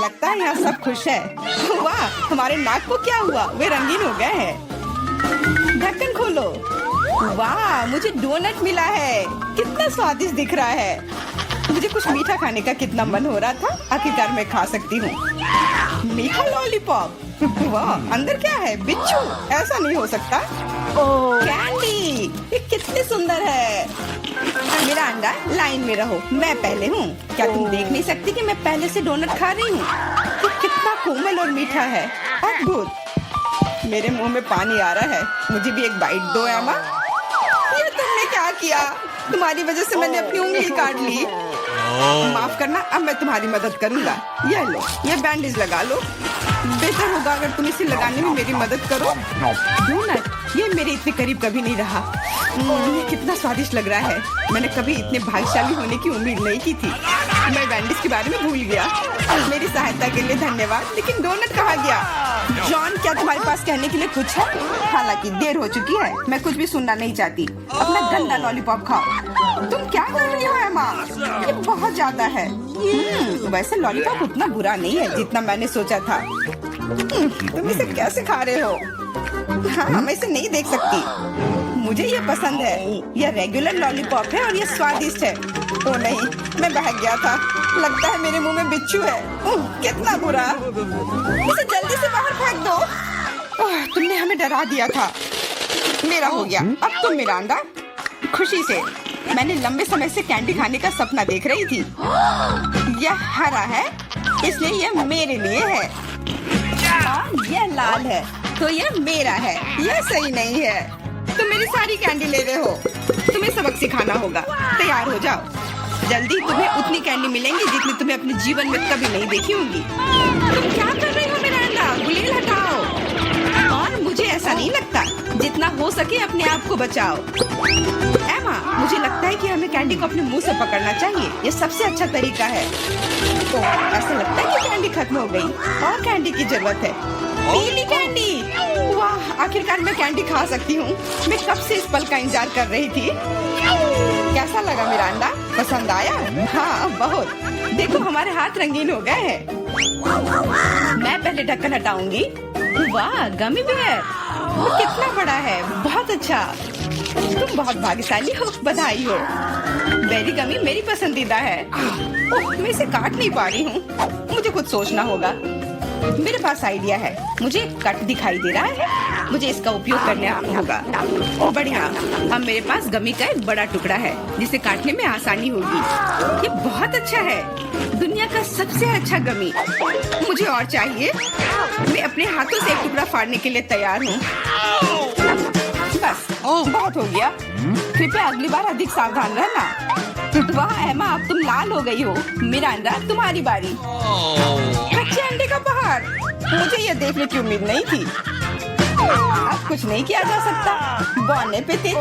लगता है यहाँ सब खुश है। वाह, हमारे नाक को क्या हुआ? वे रंगीन हो गए हैं। ढक्कन खोलो। वाह, मुझे डोनट मिला है। कितना स्वादिष्ट दिख रहा है। मुझे कुछ मीठा खाने का कितना मन हो रहा था, आखिरकार मैं खा सकती हूँ। मीठा लॉलीपॉप, वाह, अंदर क्या है? बिच्छू? ऐसा नहीं हो सकता। कैंडी, ये कितनी सुंदर है। मेरा अंडा, लाइन में रहो, मैं पहले हूँ। क्या तुम देख नहीं सकती कि मैं पहले से डोनट खा रही हूँ? ये कितना कोमल और मीठा है, अद्भुत। मेरे मुंह में पानी आ रहा है। मुझे भी एक बाइट दो एमा। ये तुमने क्या किया? तुम्हारी वजह से मैंने अपनी उंगली काट ली। माफ करना, अब मैं तुम्हारी मदद करूंगा। ये लो, ये बैंडेज लगा लो। बेहतर होगा अगर तुम इसे लगाने में मेरी मदद करो। डोनट, ये मेरे इतने करीब कभी नहीं रहा। ये कितना स्वादिष्ट लग रहा है। मैंने कभी इतने भाग्यशाली होने की उम्मीद नहीं की थी। मैं बैंडेज के बारे में भूल गया। मेरी सहायता के लिए धन्यवाद। लेकिन डोनट कहाँ गया? जॉन, क्या तुम्हारे पास कहने के लिए कुछ है? हालांकि देर हो चुकी है, मैं कुछ भी सुनना नहीं चाहती। अपना गंदा लॉलीपॉप खाओ। तुम क्या कर रही हो एमा? ये बहुत ज्यादा है। वैसे लॉलीपॉप उतना बुरा नहीं है जितना मैंने सोचा था। तुम इसे कैसे खा रहे हो? हाँ, मैं इसे नहीं देख सकती। मुझे ये पसंद है। यह रेगुलर लॉलीपॉप है और ये स्वादिष्ट है। ओ नहीं, मैं बहक गया था। लगता है मेरे मुंह में बिच्छू है। कितना बुरा। इसे जल्दी से बाहर फेंक दो। तुमने हमें डरा दिया था। मेरा हो गया। अब तुम मिरांडा। खुशी से। मैंने लंबे समय से कैंडी खाने का सपना देख रही थी। यह हरा है, इसलिए यह मेरे लिए है। यह लाल है, तो यह मेरा है। यह सही नहीं है। तुम मेरी सारी कैंडी ले रहे हो। तुम्हें सबक सिखाना होगा। तैयार हो जाओ। जल्दी तुम्हें उतनी कैंडी मिलेंगी जितनी तुम्हें अपने जीवन में कभी नहीं देखी होंगी। तुम क्या कर रही हो मिरांडा? गुलेल हटाओ। और मुझे ऐसा नहीं लगता। जितना हो सके अपने आप को बचाओ। एमा, मुझे लगता है कि हमें कैंडी को अपने मुंह से पकड़ना चाहिए। ये सबसे अच्छा तरीका है। तो ऐसा लगता है कि कैंडी खत्म हो गई और कैंडी की जरूरत है। पीली कैंडी, वाह, आखिरकार मैं कैंडी खा सकती हूँ। मैं कब से इस पल का इंतजार कर रही थी। कैसा लगा मिरांडा? पसंद आया? हाँ, बहुत। देखो, हमारे हाथ रंगीन हो गए हैं। मैं पहले ढक्कन हटाऊंगी। वाह, गमी बेयर, वो कितना बड़ा है। बहुत अच्छा। तुम बहुत भाग्यशाली हो। बधाई हो। बेरी गमी मेरी पसंदीदा है। मैं इसे काट नहीं पा रही हूँ। मुझे कुछ सोचना होगा। मेरे पास आइडिया है। मुझे कट दिखाई दे रहा है। मुझे इसका उपयोग करना होगा। बढ़िया। अब मेरे पास गमी का एक बड़ा टुकड़ा है जिसे काटने में आसानी होगी। ये बहुत अच्छा है। दुनिया का सबसे अच्छा गमी। मुझे और चाहिए। मैं अपने हाथों से एक टुकड़ा फाड़ने के लिए तैयार हूँ। बस, बहुत हो गया। कृपया अगली बार अधिक सावधान रहना। वाह एमा, अब तुम लाल हो गई हो। मिरांडा, तुम्हारी बारी। कच्चे अंडे का पहाड़। मुझे यह देखने की उम्मीद नहीं थी। अब कुछ नहीं किया जा सकता। बौने पे थे।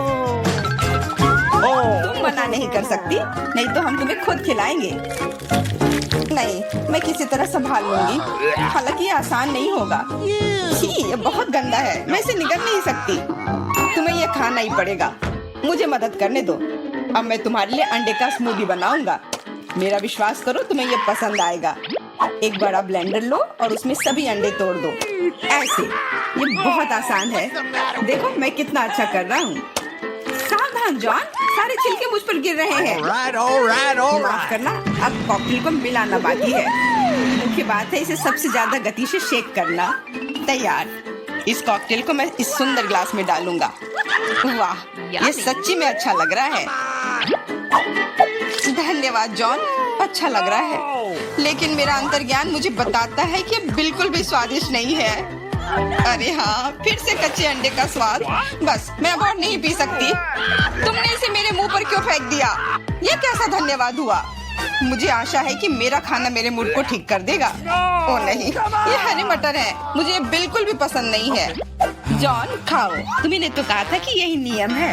तुम मना नहीं कर सकती, नहीं तो हम तुम्हें खुद खिलाएंगे। नहीं, मैं किसी तरह संभाल लूंगी। हालांकि ये आसान नहीं होगा। छी, ये बहुत गंदा है। मैं इसे निगल नहीं सकती। तुम्हें ये खाना ही पड़ेगा। मुझे मदद करने दो। अब मैं तुम्हारे लिए अंडे का स्मूदी बनाऊंगा। मेरा विश्वास करो, तुम्हें ये पसंद आएगा। एक बड़ा ब्लेंडर लो और उसमें सभी अंडे तोड़ दो। ऐसे। ये बहुत आसान है। देखो मैं कितना अच्छा कर रहा हूँ। सावधान जॉन, सारे छिलके मुझ पर गिर रहे हैं। माफ करना, अब कॉकटेल को मिलाना बाकी है। मुख्य बात है इसे सबसे ज्यादा गति से शेक करना। तैयार। इस कॉकटेल को मैं इस सुंदर ग्लास में डालूंगा। वाह, ये सच्ची में अच्छा लग रहा है। धन्यवाद जॉन, अच्छा लग रहा है। लेकिन मेरा अंतर्ज्ञान मुझे बताता है कि बिल्कुल भी स्वादिष्ट नहीं है। अरे हाँ, फिर से कच्चे अंडे का स्वाद। बस, मैं अब और नहीं पी सकती। तुमने इसे मेरे मुंह पर क्यों फेंक दिया? ये कैसा धन्यवाद हुआ? मुझे आशा है कि मेरा खाना मेरे मूड को ठीक कर देगा। ओ नहीं, ये हरे मटर है। मुझे ये बिल्कुल भी पसंद नहीं है। जॉन, खाओ। तुमने तो कहा था कि यही नियम है।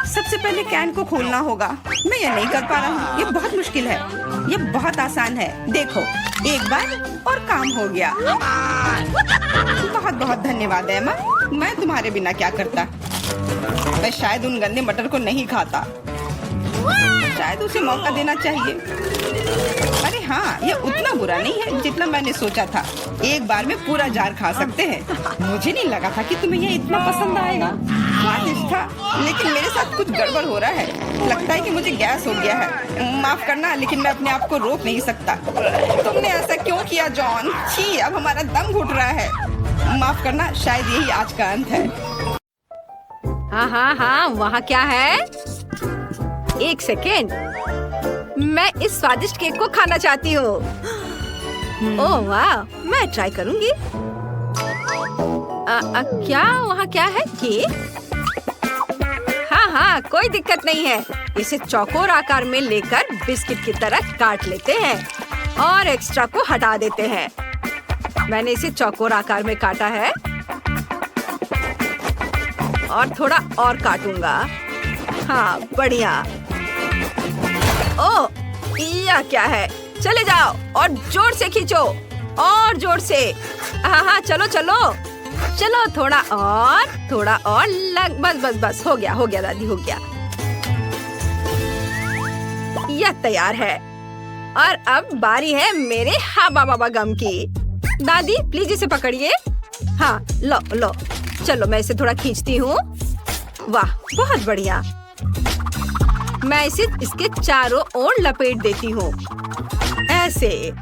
सबसे पहले कैन को खोलना होगा। मैं ये नहीं कर पा रहा हूँ। ये बहुत मुश्किल है। ये बहुत आसान है। देखो, एक बार और काम हो गया। बहुत बहुत धन्यवाद एमा। मैं तुम्हारे बिना क्या करता। मैं शायद उन गंदे मटर को नहीं खाता। शायद उसे मौका देना चाहिए। अरे हाँ, ये उतना बुरा नहीं है जितना मैंने सोचा था। एक बार में पूरा जार खा सकते हैं। मुझे नहीं लगा था कि तुम्हें ये इतना पसंद आएगा। स्वादिष्ट था, लेकिन मेरे साथ कुछ गड़बड़ हो रहा है। लगता है कि मुझे गैस हो गया है। माफ करना, लेकिन मैं अपने आप को रोक नहीं सकता। तुमने ऐसा क्यों किया जॉन? छी, अब हमारा दम घुट रहा है। माफ करना, शायद यही आज का अंत है। हाँ हाँ हाँ, वहाँ क्या है? एक सेकेंड, मैं इस स्वादिष्ट केक को खाना चाहती हूँ। ओह वाह, मैं ट्राई करूँगी। क्या वहाँ क्या है? केक? हाँ हाँ, कोई दिक्कत नहीं है। इसे चौकोर आकार में लेकर बिस्किट की तरह काट लेते हैं और एक्स्ट्रा को हटा देते हैं। मैंने इसे चौकोर आकार में काटा है और थोड़ा और काटूंगा। हाँ, बढ़िया। ओह, यह क्या है? चले जाओ और जोर से खींचो, और जोर से। हाँ हाँ, चलो चलो चलो, थोड़ा और लग, बस बस बस, हो गया दादी, हो गया। यह तैयार है और अब बारी है मेरे हाबा बाबा गम की। दादी प्लीज इसे पकड़िए। हाँ, लो लो, चलो मैं इसे थोड़ा खींचती हूँ। वाह, बहुत बढ़िया। मैं इसे इसके चारों ओर लपेट देती हूँ, ऐसे।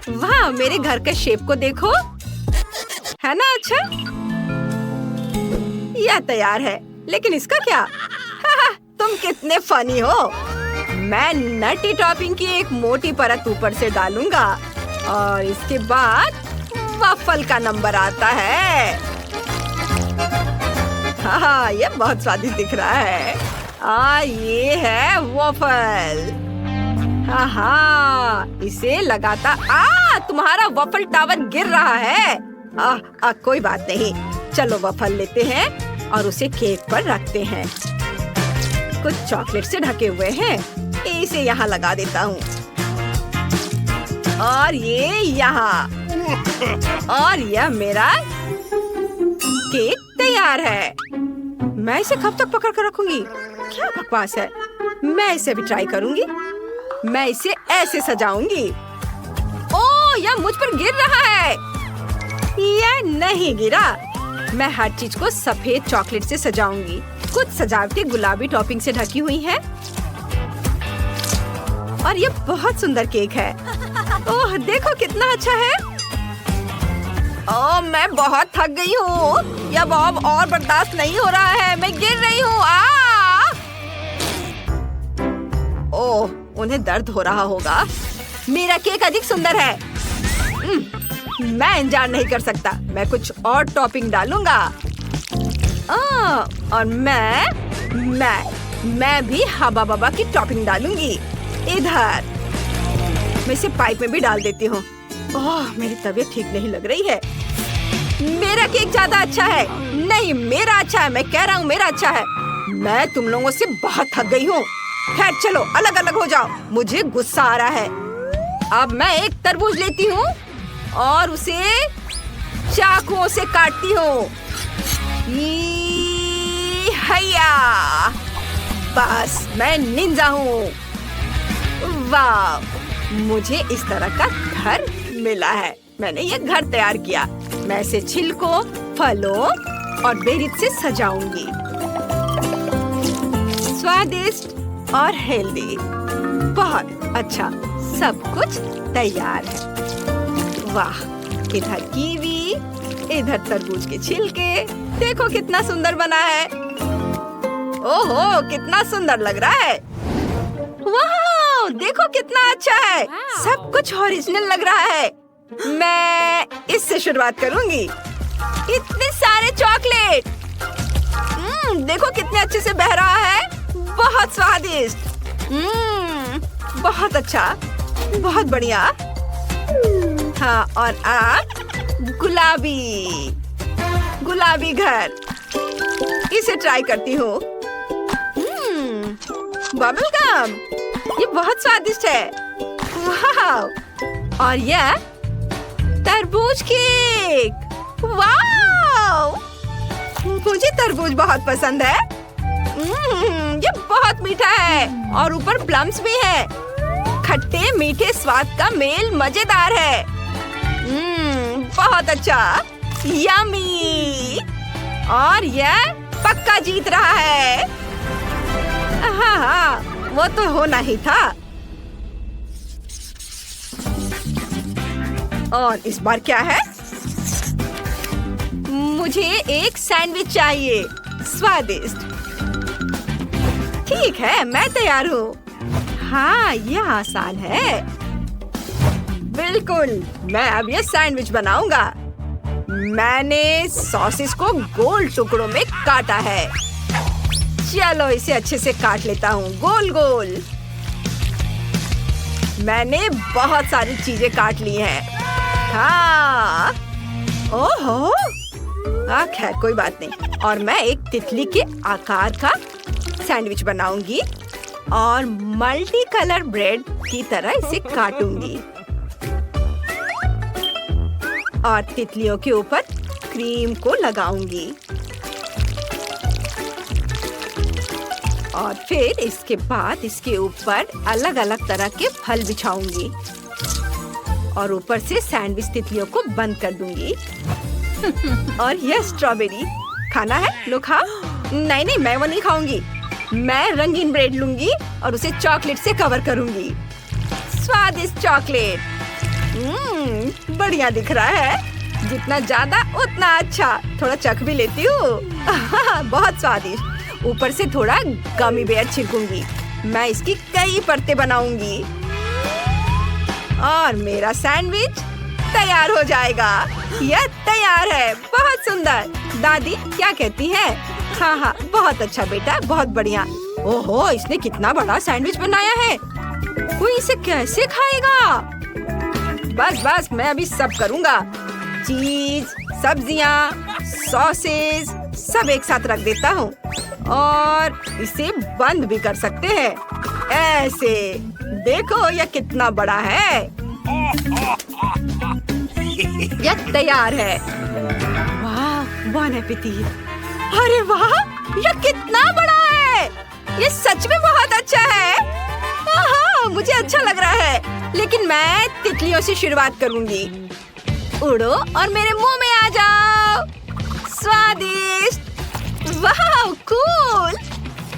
वाह, मेरे घर का शेप को देखो, है ना अच्छा? यह तैयार है, लेकिन इसका क्या? तुम कितने फनी हो। मैं नटी टॉपिंग की एक मोटी परत ऊपर से डालूंगा और इसके बाद वफल का नंबर आता है। हाँ, ये बहुत स्वादिष्ट दिख रहा है। ये है वफल। हाँ, इसे लगाता। तुम्हारा वफल टावर गिर रहा है। कोई बात नहीं, चलो वफल लेते हैं और उसे केक पर रखते हैं। कुछ चॉकलेट से ढके हुए हैं, इसे यहाँ लगा देता हूँ और ये यहाँ, और यह मेरा केक तैयार है। मैं इसे कब तक पकड़ कर रखूंगी? क्या बकवास है। मैं इसे भी ट्राई करूंगी। मैं इसे ऐसे सजाऊंगी। ओह, यह मुझ पर गिर रहा है। यह नहीं गिरा। मैं हर चीज को सफेद चॉकलेट से सजाऊंगी। कुछ सजावटें गुलाबी टॉपिंग से ढकी हुई हैं और ये बहुत सुंदर केक है। ओह, देखो कितना अच्छा है। ओह, मैं बहुत थक गई हूँ। यह बॉब और बर्दाश्त नहीं हो रहा है। मैं गिर रही हूँ। ओह, उन्हें दर्द हो रहा होगा। मेरा केक अधिक सुंदर है। मैं इंतजार नहीं कर सकता। मैं कुछ और टॉपिंग डालूंगा। और मैं भी हाबा बाबा की टॉपिंग डालूंगी। इधर मैं इसे पाइप में भी डाल देती हूँ। ओह, मेरी तबीयत ठीक नहीं लग रही है। मेरा केक ज्यादा अच्छा है। नहीं, मेरा अच्छा है। मैं कह रहा हूँ मेरा अच्छा है। मैं तुम लोगों से बहुत थक गई हूँ। खैर चलो, अलग अलग हो जाओ। मुझे गुस्सा आ रहा है। अब मैं एक तरबूज लेती हूँ और उसे चाकुओं से काटती हूँ। हैया, बस मैं निंजा हूँ। वाह, मुझे इस तरह का घर मिला है। मैंने ये घर तैयार किया। मैं इसे छिलकों, फलों और बेरीज से सजाऊंगी। स्वादिष्ट और हेल्दी, बहुत अच्छा। सब कुछ तैयार है। वाह, इधर कीवी, इधर तरबूज के छिलके। देखो कितना सुंदर बना है। ओहो, कितना सुंदर लग रहा है। वाह, देखो कितना अच्छा है। सब कुछ ओरिजिनल लग रहा है। मैं इससे शुरुआत करूंगी। इतने सारे चॉकलेट। देखो कितने अच्छे से बह रहा है। बहुत स्वादिष्ट। बहुत अच्छा, बहुत बढ़िया। हाँ, और आप गुलाबी घर। इसे ट्राई करती हूँ। बबल गम, ये बहुत स्वादिष्ट है। वाह, और यह तरबूज केक। वाह, मुझे तरबूज बहुत पसंद है। ये बहुत मीठा है और ऊपर प्लम्स भी है। खट्टे मीठे स्वाद का मेल मजेदार है। बहुत अच्छा, यम्मी। और यह पक्का जीत रहा है। हाँ हाँ, वो तो होना ही था। और इस बार क्या है? मुझे एक सैंडविच चाहिए, स्वादिष्ट। ठीक है, मैं तैयार हूँ। हाँ, यह आसान है। बिल्कुल, मैं अब ये सैंडविच बनाऊंगा। मैंने सॉसेस को गोल टुकड़ों में काटा है। चलो इसे अच्छे से काट लेता हूँ, गोल गोल। मैंने बहुत सारी चीजें काट ली हैं। हाँ, ओहो, खैर कोई बात नहीं। और मैं एक तितली के आकार का सैंडविच बनाऊंगी और मल्टी कलर ब्रेड की तरह इसे काटूंगी और तितलियों के ऊपर क्रीम को लगाऊंगी और फिर इसके बाद इसके ऊपर अलग अलग तरह के फल बिछाऊंगी और ऊपर से सैंडविच तितलियों को बंद कर दूंगी। और यह स्ट्रॉबेरी खाना है? लो खाओ। नहीं नहीं, मैं वो नहीं खाऊंगी। मैं रंगीन ब्रेड लूंगी और उसे चॉकलेट से कवर करूंगी। स्वादिष्ट चॉकलेट। बढ़िया दिख रहा है। जितना ज्यादा उतना अच्छा। थोड़ा चख भी लेती हूँ। बहुत स्वादिष्ट। ऊपर से थोड़ा गमी बेयर छिड़कूंगी। मैं इसकी कई परतें बनाऊंगी और मेरा सैंडविच तैयार हो जाएगा। यह तैयार है। बहुत सुंदर। दादी क्या कहती है? हाँ हाँ, बहुत अच्छा बेटा, बहुत बढ़िया। ओहो, इसने कितना बड़ा सैंडविच बनाया है। कोई इसे कैसे खाएगा? बस बस, मैं अभी सब करूँगा। चीज, सब्जियाँ, सॉसेस सब एक साथ रख देता हूँ और इसे बंद भी कर सकते हैं। ऐसे देखो, यह कितना बड़ा है। यह तैयार है। वाह, बॉन एपेटीट। अरे वाह, यह कितना बड़ा है। यह सच में बहुत अच्छा है। हाँ, मुझे अच्छा लग रहा है। लेकिन मैं तितलियों से शुरुआत करूंगी। उड़ो और मेरे मुंह में आ जाओ। स्वादिष्ट। वाह, कूल।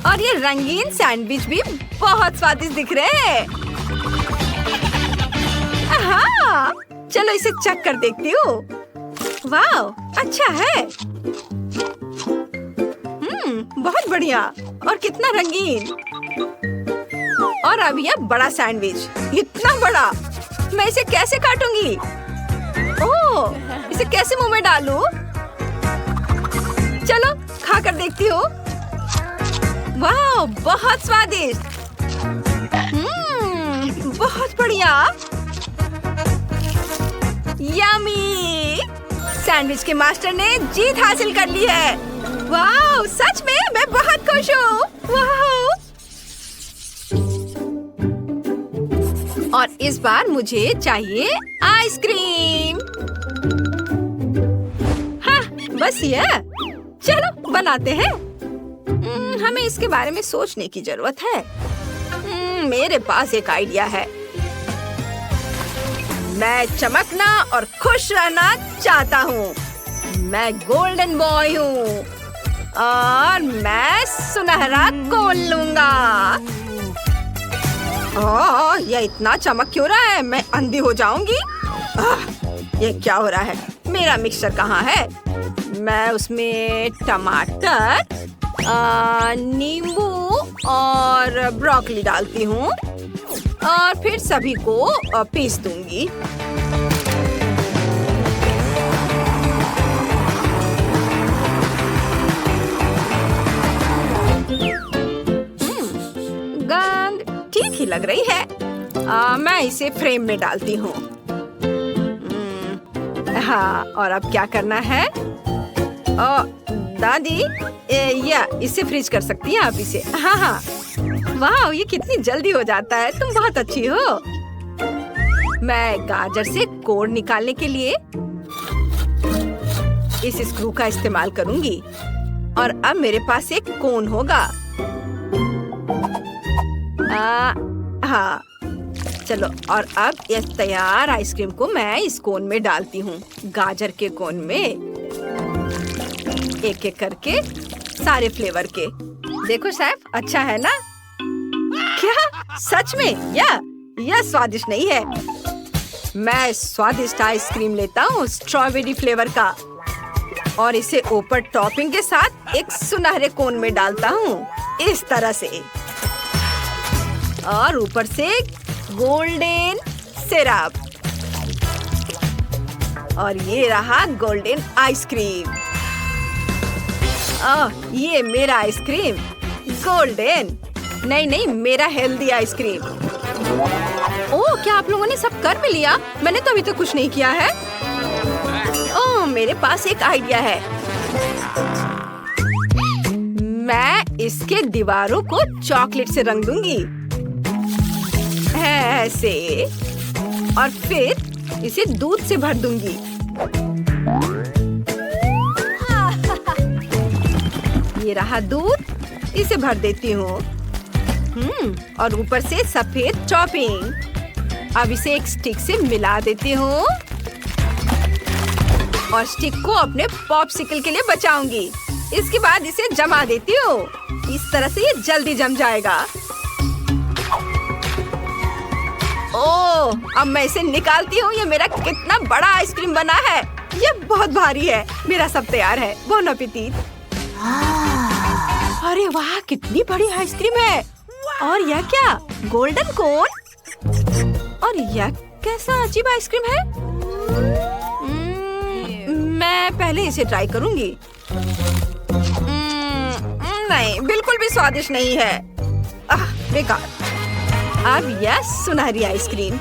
और ये रंगीन सैंडविच भी बहुत स्वादिष्ट दिख रहे हैं। हाँ, चलो इसे चख कर देखती हूँ। वाह, अच्छा है। बहुत बढ़िया। और कितना रंगीन। और अब यह बड़ा सैंडविच, इतना बड़ा। मैं इसे कैसे काटूंगी? ओह, इसे कैसे मुंह में डालूं? चलो खा कर देखती हूँ। वाह, बहुत स्वादिष्ट। बहुत बढ़िया। यम्मी। सैंडविच के मास्टर ने जीत हासिल कर ली है। वाह, सच में मैं बहुत खुश हूँ। वाह। और इस बार मुझे चाहिए आइसक्रीम। हाँ, बस ये। चलो बनाते हैं। हमें इसके बारे में सोचने की जरूरत है। मेरे पास एक आइडिया है। मैं चमकना और खुश रहना चाहता हूँ। मैं गोल्डन बॉय हूँ और मैं सुनहरा कोन लूंगा। ओह, ये इतना चमक क्यों रहा है? मैं अंधी हो जाऊंगी। ये क्या हो रहा है? मेरा मिक्सचर कहाँ है? मैं उसमें टमाटर, नींबू और ब्रोकली डालती हूँ और फिर सभी को पीस दूंगी। गंध ठीक ही लग रही है। मैं इसे फ्रेम में डालती हूँ। हाँ, और अब क्या करना है? दादी, या इसे फ्रीज कर सकती हैं आप इसे? हाँ हाँ। वाह, ये कितनी जल्दी हो जाता है। तुम बहुत अच्छी हो। मैं गाजर से कोर निकालने के लिए इस स्क्रू का इस्तेमाल करूंगी और अब मेरे पास एक कोन होगा। हाँ, चलो। और अब ये तैयार आइसक्रीम को मैं इस कोन में डालती हूँ, गाजर के कोन में। एक एक करके सारे फ्लेवर के। देखो शेफ, अच्छा है ना? क्या सच में? यह स्वादिष्ट नहीं है। मैं स्वादिष्ट आइसक्रीम लेता हूँ स्ट्रॉबेरी फ्लेवर का और इसे ऊपर टॉपिंग के साथ एक सुनहरे कोन में डालता हूँ, इस तरह से। और ऊपर से गोल्डन सिरप। और ये रहा गोल्डन आइसक्रीम। ये मेरा आइसक्रीम गोल्डन। नहीं, मेरा हेल्दी आइसक्रीम। ओह, क्या आप लोगों ने सब कर भी लिया? मैंने तो अभी तक कुछ नहीं किया है। ओह, मेरे पास एक आइडिया है। मैं इसके दीवारों को चॉकलेट से रंग दूंगी, ऐसे। और फिर इसे दूध से भर दूंगी। ये रहा दूध, इसे भर देती हूँ। और ऊपर से सफेद टॉपिंग। अब इसे एक स्टिक से मिला देती हूँ और स्टिक को अपने पॉपसिकल के लिए बचाऊंगी। इसके बाद इसे जमा देती हूँ। इस तरह से ये जल्दी जम जाएगा। ओह, अब मैं इसे निकालती हूँ। ये मेरा कितना बड़ा आइसक्रीम बना है। ये बहुत भारी है। मेरा सब तैयार है। Bone appétit. अरे वाह, कितनी बड़ी आइसक्रीम है। और यह क्या? गोल्डन कोन? और यह कैसा अजीब आइसक्रीम है? मैं पहले इसे ट्राई करूंगी। नहीं, बिल्कुल भी स्वादिष्ट नहीं है। बेकार। अब यह सुनहरी आइसक्रीम।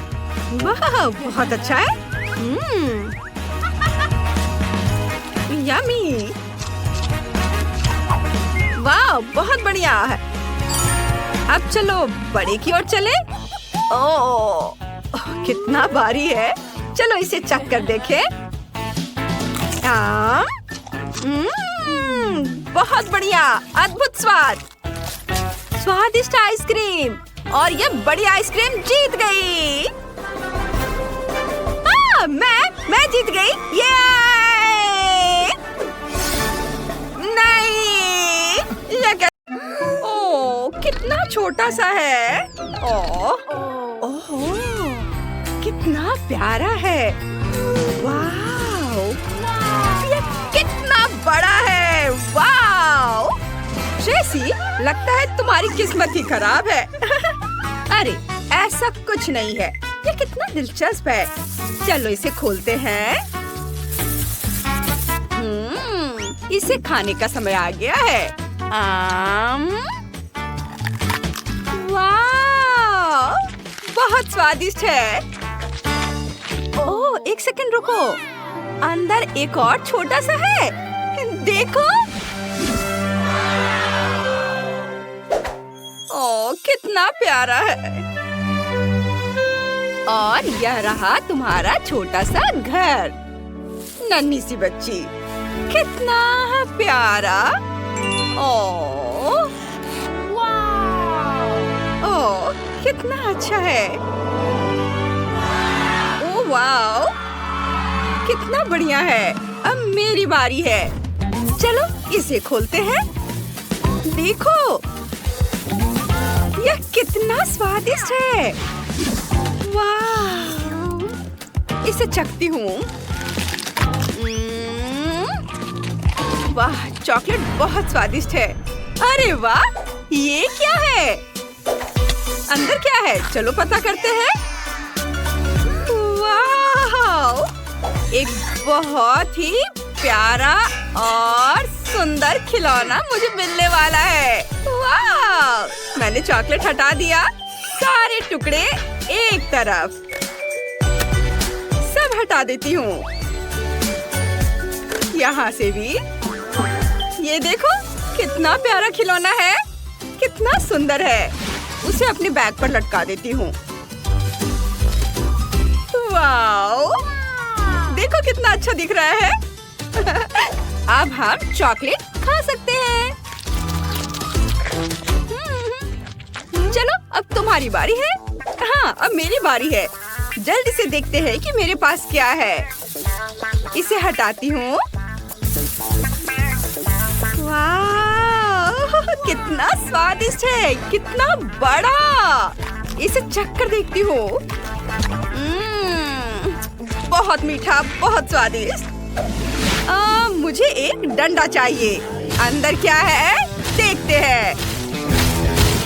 वाह, बहुत अच्छा है। यम्मी। वाह, बहुत बढ़िया है। अब चलो बड़े की ओर चले। ओह, कितना भारी है। चलो इसे चख कर देखें। बहुत बढ़िया, अद्भुत स्वाद। स्वादिष्ट आइसक्रीम। और ये बड़ी आइसक्रीम जीत गई। मैं जीत गई। ये नहीं, ये क्या? ओह, कितना छोटा सा है। ओह, कितना प्यारा है। वाव, ये कितना बड़ा है। वाव, ट्रेसी, लगता है तुम्हारी किस्मत ही खराब है। अरे, ऐसा कुछ नहीं है। ये कितना दिलचस्प है। चलो इसे खोलते हैं। इसे खाने का समय आ गया है। वाह, बहुत स्वादिष्ट है। ओह, एक सेकंड रुको। अंदर एक और छोटा सा है। देखो। ओह, कितना प्यारा है। और यह रहा तुम्हारा छोटा सा घर। नन्ही सी बच्ची, कितना प्यारा। ओह, ओह, कितना अच्छा है। ओह वाओ, कितना बढ़िया है। अब मेरी बारी है। चलो इसे खोलते हैं। देखो, यह कितना स्वादिष्ट है। वाह, इसे चखती हूँ। वाह, चॉकलेट बहुत स्वादिष्ट है। अरे वाह, ये क्या है? अंदर क्या है? चलो पता करते हैं। वाह, एक बहुत ही प्यारा और सुंदर खिलौना मुझे मिलने वाला है। वाह, मैंने चॉकलेट हटा दिया। सारे टुकड़े एक तरफ। सब हटा देती हूँ। यहाँ से भी। ये देखो, कितना प्यारा खिलौना है। कितना सुंदर है। उसे अपने बैग पर लटका देती हूँ। वाओ, देखो कितना अच्छा दिख रहा है। अब हम चॉकलेट खा सकते हैं। चलो, अब तुम्हारी बारी है। हाँ, अब मेरी बारी है। जल्दी से देखते हैं कि मेरे पास क्या है। इसे हटाती हूँ। वाह, कितना स्वादिष्ट है, कितना बड़ा। इसे चखकर देखती हूँ। बहुत मीठा, बहुत स्वादिष्ट। मुझे एक डंडा चाहिए। अंदर क्या है देखते हैं।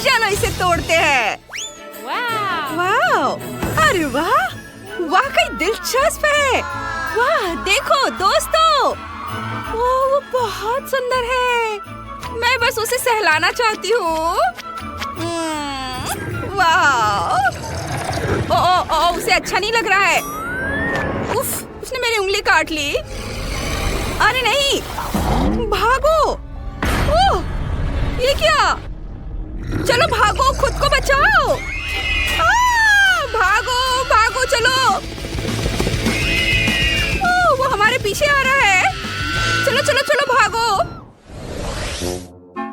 चलो इसे तोड़ते हैं। वाह, अरे वाह, वाकई दिलचस्प है। वाह, देखो दोस्तों, वो बहुत सुंदर है। मैं बस उसे सहलाना चाहती हूँ। वाह, ओ, उसे अच्छा नहीं लग रहा है। उफ, उसने मेरी उंगली काट ली। अरे नहीं, भागो। ओह, ये क्या? चलो भागो, खुद को बचाओ। भागो भागो, चलो। वो हमारे पीछे आ रहा है। चलो चलो चलो भागो।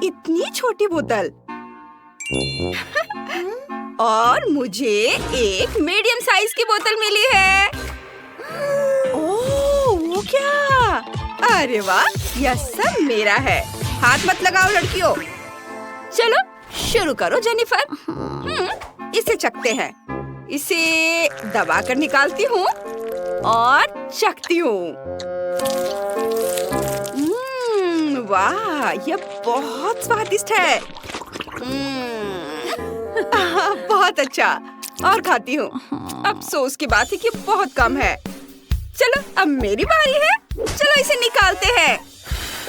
इतनी छोटी बोतल। और मुझे एक मीडियम साइज की बोतल मिली है। ओह, वो क्या? अरे वाह, यह सब मेरा है। हाथ मत लगाओ लड़कियों। चलो शुरू करो जेनिफर। इसे चखते हैं। इसे दबाकर निकालती हूँ और चखती हूँ। वाह, यह बहुत स्वादिष्ट है। बहुत अच्छा। और खाती हूँ। अफसोस की बात है कि बहुत कम है। चलो अब मेरी बारी है। चलो इसे निकालते हैं।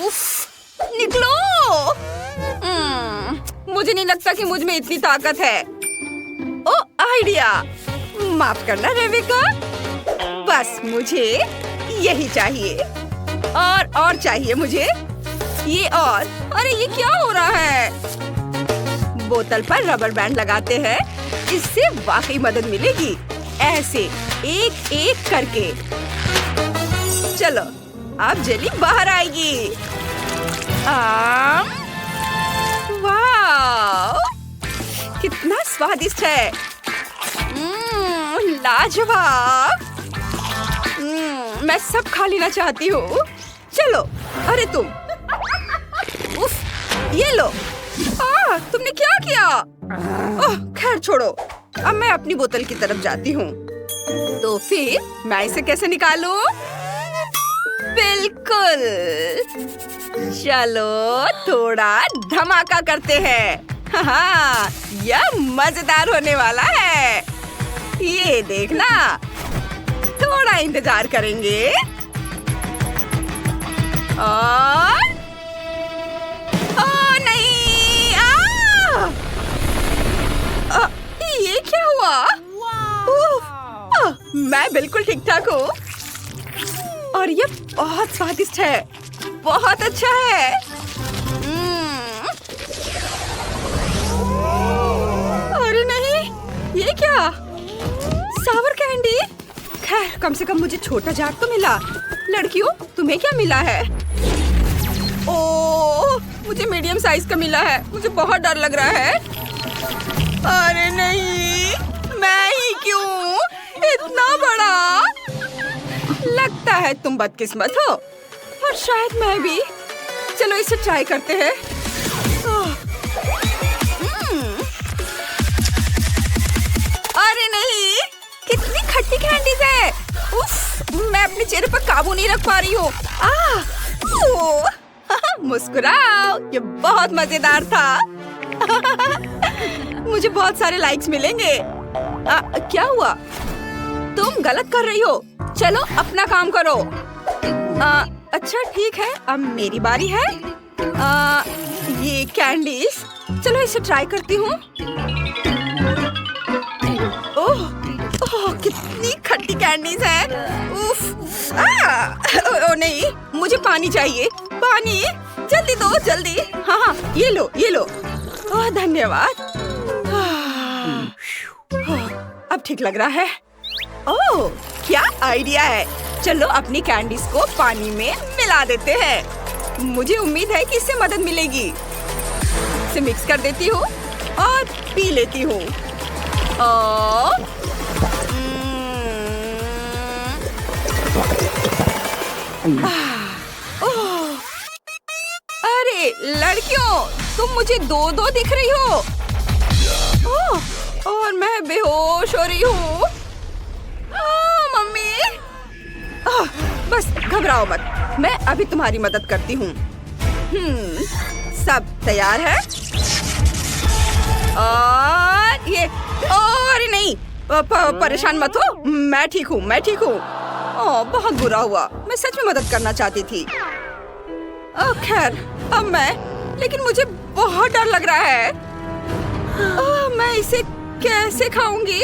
उफ, निकलो। मुझे नहीं लगता कि मुझ में इतनी ताकत है। ओ आइडिया, माफ करना रेबिका। बस मुझे यही चाहिए और चाहिए मुझे ये। और अरे ये क्या हो रहा है? बोतल पर रबर बैंड लगाते हैं। इससे वाकई मदद मिलेगी। ऐसे एक एक करके। चलो अब जेली बाहर आएगी। वाह, कितना स्वादिष्ट है। लाजवाब। मैं सब खा लेना चाहती हूँ। चलो, अरे तुम। उफ, ये लो। तुमने क्या किया? ओह, खैर छोड़ो। अब मैं अपनी बोतल की तरफ जाती हूँ। तो फिर मैं इसे कैसे निकालूं? बिल्कुल। चलो थोड़ा धमाका करते हैं। हाँ, यह मजेदार होने वाला है। ये देखना। थोड़ा इंतजार करेंगे। और ये क्या हुआ? मैं बिल्कुल ठीक ठाक हूँ। और ये बहुत स्वादिष्ट है। बहुत अच्छा है। अरे नहीं, ये क्या? सावर कैंडी। खैर, कम से कम मुझे छोटा जार तो मिला। लड़कियों, तुम्हें क्या मिला है? ओह, मुझे मीडियम साइज का मिला है। मुझे बहुत डर लग रहा है। अरे नहीं, मैं ही क्यों? इतना बड़ा। लगता है तुम बदकिस्मत हो। और शायद मैं भी। चलो इसे ट्राई करते हैं। अरे नहीं, कितनी खट्टी कैंडीज है। उफ, मैं अपने चेहरे पर काबू नहीं रख पा रही हूँ। मुस्कुराओ, ये बहुत मजेदार था। मुझे बहुत सारे लाइक्स मिलेंगे। क्या हुआ? तुम गलत कर रही हो। चलो अपना काम करो। अच्छा ठीक है, अब मेरी बारी है। ये कैंडीज। चलो इसे ट्राई करती हूँ। ओह, कितनी खट्टी कैंडीज है। उफ, ओ नहीं, मुझे पानी चाहिए। पानी, जल्दी दो, जल्दी। हाँ, ये लो, ये लो। ओह, धन्यवाद। अब ठीक लग रहा है। ओह, क्या आइडिया है। चलो अपनी कैंडीज को पानी में मिला देते हैं। मुझे उम्मीद है कि इससे मदद मिलेगी। इसे मिक्स कर देती हूँ और पी लेती हूँ। अरे तुम मुझे दो दो दिख रही हो। ओह, और मैं बेहोश हो रही हूँ। मम्मी, बस घबराओ मत, मैं अभी तुम्हारी मदद करती हूँ। सब तैयार है? और ये, और नहीं, परेशान मत हो, मैं ठीक हूँ, मैं ठीक हूँ। बहुत बुरा हुआ, मैं सच में मदद करना चाहती थी। खैर, अब लेकिन मुझे बहुत डर लग रहा है। मैं इसे कैसे खाऊंगी?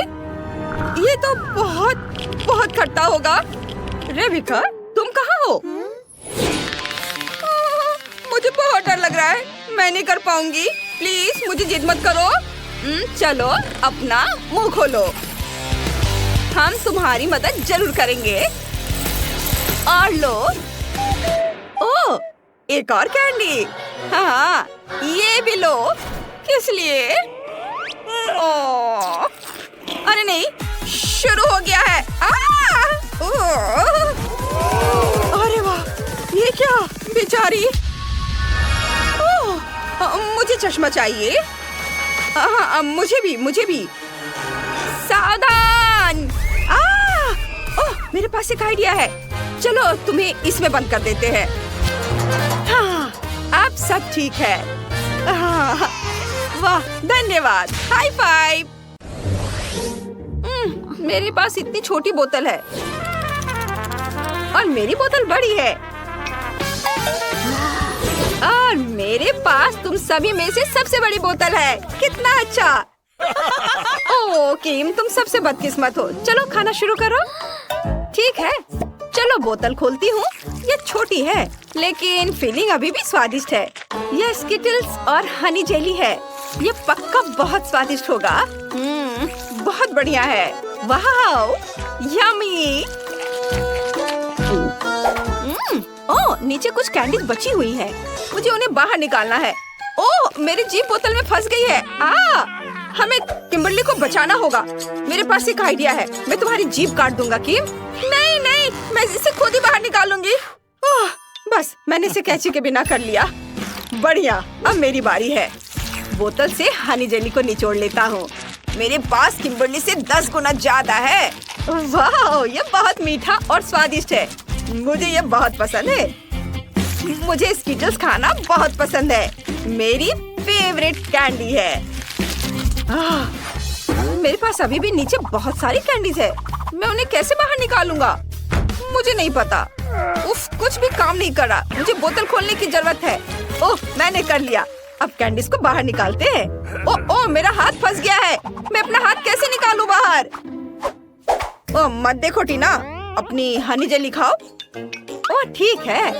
ये तो बहुत खट्टा होगा। रेबिका, तुम कहाँ हो? मुझे बहुत डर लग रहा है, मैं नहीं कर पाऊंगी। प्लीज मुझे जिद मत करो। चलो अपना मुंह खोलो, हम तुम्हारी मदद जरूर करेंगे। और लो, ओह, एक और कैंडी। हाँ, ये भी लो। किस लिए? ओह, अरे नहीं, शुरू हो गया है। अरे वाह, ये क्या बेचारी। मुझे चश्मा चाहिए। मुझे भी। सावधान। ओह, मेरे पास एक आइडिया है। चलो तुम्हें इसमें बंद कर देते हैं। हाँ, अब सब ठीक है। वाह, धन्यवाद। High five. मेरे पास इतनी छोटी बोतल है और मेरी बोतल बड़ी है, और मेरे पास तुम सभी में से सबसे बड़ी बोतल है। कितना अच्छा। ओह किम, तुम सबसे बदकिस्मत हो। चलो खाना शुरू करो। ठीक है, चलो बोतल खोलती हूँ। ये छोटी है लेकिन फीलिंग अभी भी स्वादिष्ट है। ये स्किटल्स और हनी जेली है। ये पक्का बहुत स्वादिष्ट होगा। बहुत बढ़िया है। वाह, यम्मी। ओह, नीचे कुछ कैंडीज बची हुई है, मुझे उन्हें बाहर निकालना है। ओह, मेरी जीप बोतल में फंस गई है। हमें किम्बर्ली को बचाना होगा। मेरे पास एक आइडिया है, मैं तुम्हारी जीप काट दूंगा। किम, नहीं, मैं इसे खुद ही बाहर निकालूंगी। बस मैंने इसे कैंची के बिना कर लिया। बढ़िया, अब मेरी बारी है। बोतल से हनी जेली को निचोड़ लेता हूँ। मेरे पास किम्बर्ली से 10 गुना ज्यादा है। वाह, ये बहुत मीठा और स्वादिष्ट है। मुझे ये बहुत पसंद है। मुझे स्किटल्स खाना बहुत पसंद है। मेरी फेवरेट कैंडी है। मेरे पास अभी भी नीचे बहुत सारी कैंडीज है। मैं उन्हें कैसे बाहर निकालूंगा? मुझे नहीं पता। उफ, कुछ भी काम नहीं कर रहा। मुझे बोतल खोलने की जरूरत है। ओह, मैंने कर लिया। अब कैंडीज को बाहर निकालते हैं। ओह, मेरा हाथ फंस गया है। मैं अपना हाथ कैसे निकालूं बाहर? ओह, मत देखो टीना, अपनी हनी जेली खाओ। ओह, ठीक है,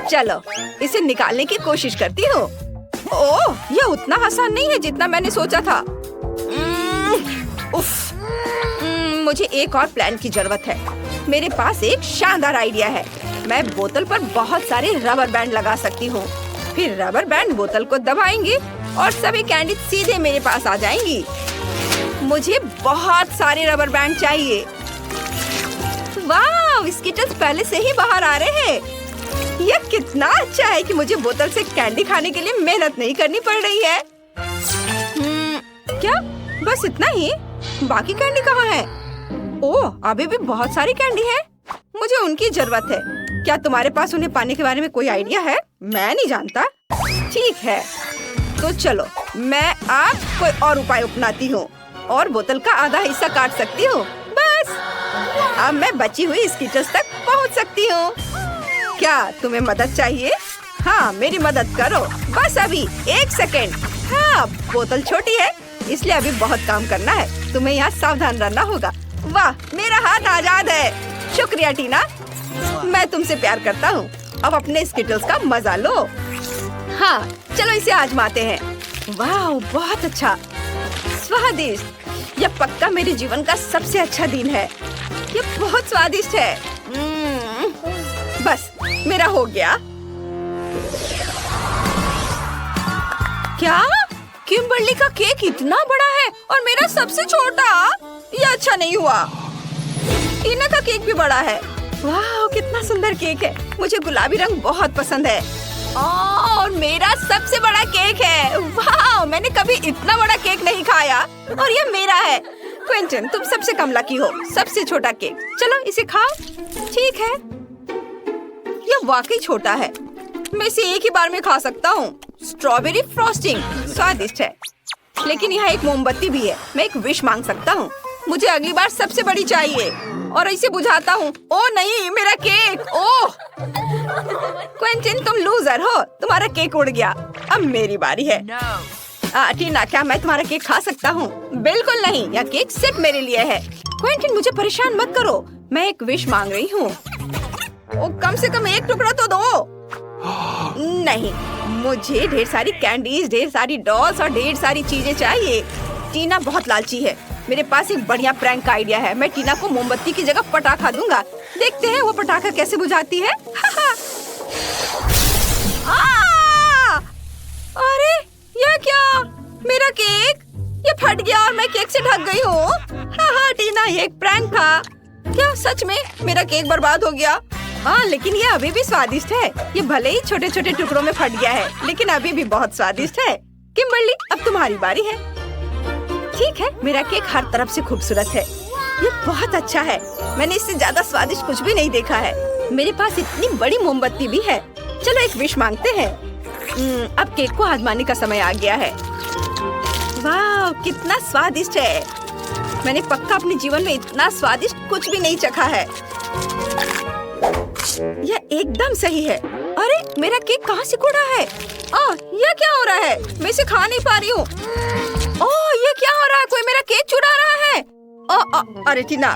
चलो इसे निकालने की कोशिश करती हूँ। ओह, यह उतना आसान नहीं है जितना मैंने सोचा था। उफ, मुझे एक और प्लान की जरूरत है। मेरे पास एक शानदार आइडिया है। मैं बोतल पर बहुत सारे रबर बैंड लगा सकती हूँ। फिर रबर बैंड बोतल को दबाएंगे और सभी कैंडी सीधे मेरे पास आ जाएंगी। मुझे बहुत सारे रबर बैंड चाहिए। वाह, स्किटल्स पहले से ही बाहर आ रहे हैं। यह कितना अच्छा है कि मुझे बोतल से कैंडी खाने के लिए मेहनत नहीं करनी पड़ रही है। क्या बस इतना ही? बाकी कैंडी कहाँ है? ओह, अभी भी बहुत सारी कैंडी है। मुझे उनकी जरूरत है। क्या तुम्हारे पास उन्हें पाने के बारे में कोई आइडिया है? मैं नहीं जानता। ठीक है, तो चलो मैं आज कोई और उपाय अपनाती हूँ और बोतल का आधा हिस्सा काट सकती हूँ। बस अब मैं बची हुई स्किटल्स तक पहुँच सकती हूँ। क्या तुम्हें मदद चाहिए? हाँ, मेरी मदद करो। बस अभी 1 सेकेंड। हाँ, बोतल छोटी है इसलिए अभी बहुत काम करना है। तुम्हें यहाँ सावधान रहना होगा। वाह, मेरा हाथ आजाद है। शुक्रिया टीना, मैं तुमसे प्यार करता हूँ। अब अपने स्किटल्स का मजा लो। हाँ, चलो इसे आजमाते हैं। वाह, बहुत अच्छा, स्वादिष्ट। यह पक्का मेरे जीवन का सबसे अच्छा दिन है। यह बहुत स्वादिष्ट है। बस मेरा हो गया। क्या किम्बर्ली का केक इतना बड़ा है और मेरा सबसे छोटा? यह अच्छा नहीं हुआ। टीना का केक भी बड़ा है। वाह, कितना सुंदर केक है। मुझे गुलाबी रंग बहुत पसंद है। और मेरा सबसे बड़ा केक है। वाह, मैंने कभी इतना बड़ा केक नहीं खाया और ये मेरा है। क्विंटन, तुम सबसे कम लकी हो। सबसे छोटा केक। चलो इसे खाओ। ठीक है, यह वाकई छोटा है। मैं इसे एक ही बार में खा सकता हूँ। स्ट्रॉबेरी फ्रॉस्टिंग स्वादिष्ट है, लेकिन यहाँ एक मोमबत्ती भी है। मैं एक विश मांग सकता हूँ। मुझे अगली बार सबसे बड़ी चाहिए और इसे बुझाता हूँ। ओह नहीं, मेरा केक। ओह क्विंटन, तुम लूजर हो। तुम्हारा केक उड़ गया। अब मेरी बारी है। टीना, क्या मैं तुम्हारा केक खा सकता हूँ? बिल्कुल नहीं, यह केक सिर्फ मेरे लिए है। क्विंटन, मुझे परेशान मत करो। मैं एक विश मांग रही हूँ। कम से कम एक टुकड़ा तो दो। नहीं, मुझे ढेर सारी कैंडीज, ढेर सारी डॉल्स और ढेर सारी चीजें चाहिए। टीना बहुत लालची है। मेरे पास एक बढ़िया प्रैंक का आइडिया है। मैं टीना को मोमबत्ती की जगह पटाखा दूंगा। देखते हैं वो पटाखा कैसे बुझाती है। अरे यह क्या? मेरा केक ये फट गया और मैं केक से ढक गई हूँ। टीना, ये एक प्रैंक था। क्या सच में मेरा केक बर्बाद हो गया? हाँ, लेकिन ये अभी भी स्वादिष्ट है। ये भले ही छोटे छोटे टुकड़ों में फट गया है, लेकिन अभी भी बहुत स्वादिष्ट है। किम्बर्ली, अब तुम्हारी बारी है। ठीक है, मेरा केक हर तरफ से खूबसूरत है। ये बहुत अच्छा है। मैंने इससे ज्यादा स्वादिष्ट कुछ भी नहीं देखा है। मेरे पास इतनी बड़ी मोमबत्ती भी है। चलो एक विश मांगते हैं। अब केक को आजमाने का समय आ गया है। वाह, कितना स्वादिष्ट है। मैंने पक्का अपने जीवन में इतना स्वादिष्ट कुछ भी नहीं चखा है। यह एकदम सही है। अरे मेरा केक कहाँ से कूड़ा है? यह क्या हो रहा है? मैं इसे खा नहीं पा रही हूँ। ये क्या हो रहा है? कोई मेरा केक चुरा रहा है। अरे टीना,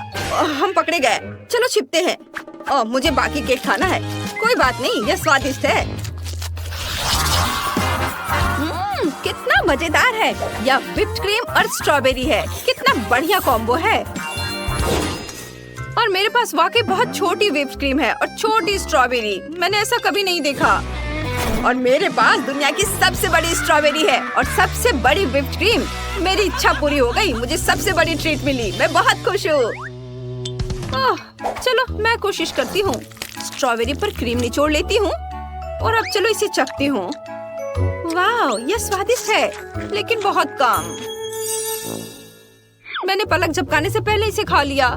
हम पकड़े गए। चलो छिपते हैं। मुझे बाकी केक खाना है। कोई बात नहीं, यह स्वादिष्ट है। कितना मजेदार है। यह व्हिप्ड क्रीम और स्ट्रॉबेरी है। कितना बढ़िया कॉम्बो है। और मेरे पास वाकई बहुत छोटी व्हिप्ड क्रीम है और छोटी स्ट्रॉबेरी। मैंने ऐसा कभी नहीं देखा। और मेरे पास दुनिया की सबसे बड़ी स्ट्रॉबेरी है और सबसे बड़ी व्हिप्ड क्रीम। मेरी इच्छा पूरी हो गई। मुझे सबसे बड़ी ट्रीट मिली। मैं बहुत खुश हूँ। चलो मैं कोशिश करती हूँ। स्ट्रॉबेरी पर क्रीम निचोड़ लेती हूँ और अब चलो इसे चखती हूँ। वाह, यह स्वादिष्ट है, लेकिन बहुत कम। मैंने पलक झपकाने से पहले इसे खा लिया।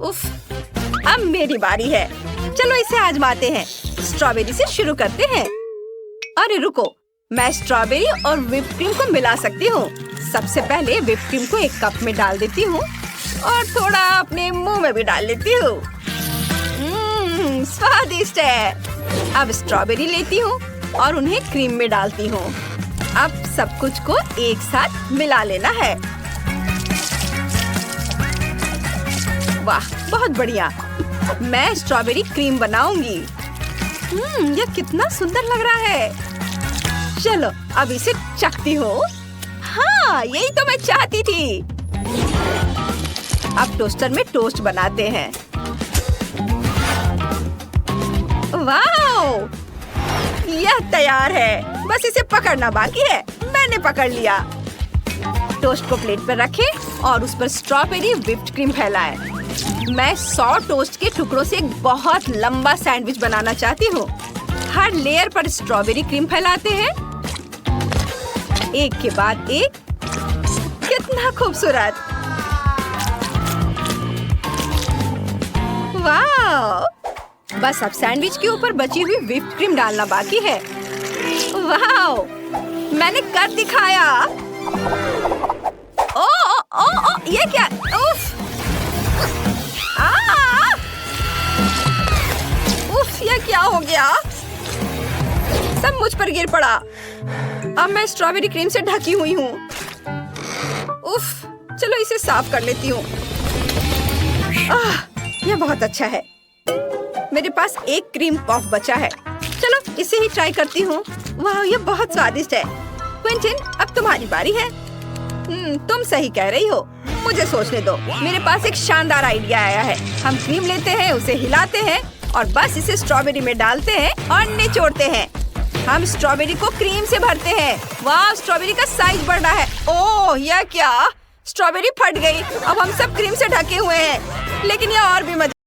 उफ, अब मेरी बारी है। चलो इसे आजमाते हैं। स्ट्रॉबेरी से शुरू करते हैं। अरे रुको, मैं स्ट्रॉबेरी और व्हिप्ड क्रीम को मिला सकती हूँ। सबसे पहले व्हिप्ड क्रीम को एक कप में डाल देती हूँ और थोड़ा अपने मुंह में भी डाल लेती हूँ। स्वादिष्ट है। अब स्ट्रॉबेरी लेती हूँ और उन्हें क्रीम में डालती हूँ। अब सब कुछ को एक साथ मिला लेना है। वाह, बहुत बढ़िया। मैं स्ट्रॉबेरी क्रीम बनाऊंगी। यह कितना सुंदर लग रहा है। चलो अब इसे चखती हूँ। हाँ, यही तो मैं चाहती थी। अब टोस्टर में टोस्ट बनाते हैं। वाह, यह तैयार है। बस इसे पकड़ना बाकी है। मैंने पकड़ लिया। टोस्ट को प्लेट पर रखें और उस पर स्ट्रॉबेरी व्हिप्ड क्रीम फैलाएं। मैं 100 टोस्ट के टुकड़ों से एक बहुत लंबा सैंडविच बनाना चाहती हूँ। हर लेयर पर स्ट्रॉबेरी क्रीम फैलाते हैं, एक के बाद एक। कितना खूबसूरत। वाह, बस अब सैंडविच के ऊपर बची हुई व्हिप्ड क्रीम डालना बाकी है। वाह, मैंने कर दिखाया। ओ, ये क्या? उफ, उफ, ये क्या हो गया? सब मुझ पर गिर पड़ा। अब मैं स्ट्रॉबेरी क्रीम से ढकी हुई हूँ। उफ, चलो इसे साफ कर लेती हूँ। यह बहुत अच्छा है। मेरे पास एक क्रीम पफ बचा है। चलो इसे ही ट्राई करती हूँ। वाह, यह बहुत स्वादिष्ट है। क्विंटन, अब तुम्हारी बारी है। तुम सही कह रही हो। मुझे सोचने दो। मेरे पास एक शानदार आइडिया आया है। हम क्रीम लेते हैं, उसे हिलाते हैं और बस इसे स्ट्रॉबेरी में डालते हैं और निचोड़ते हैं। हम स्ट्रॉबेरी को क्रीम से भरते हैं। वाह, स्ट्रॉबेरी का साइज बढ़ रहा है। ओह, यह क्या? स्ट्रॉबेरी फट गई। अब हम सब क्रीम से ढके हुए हैं, लेकिन यह और भी मजा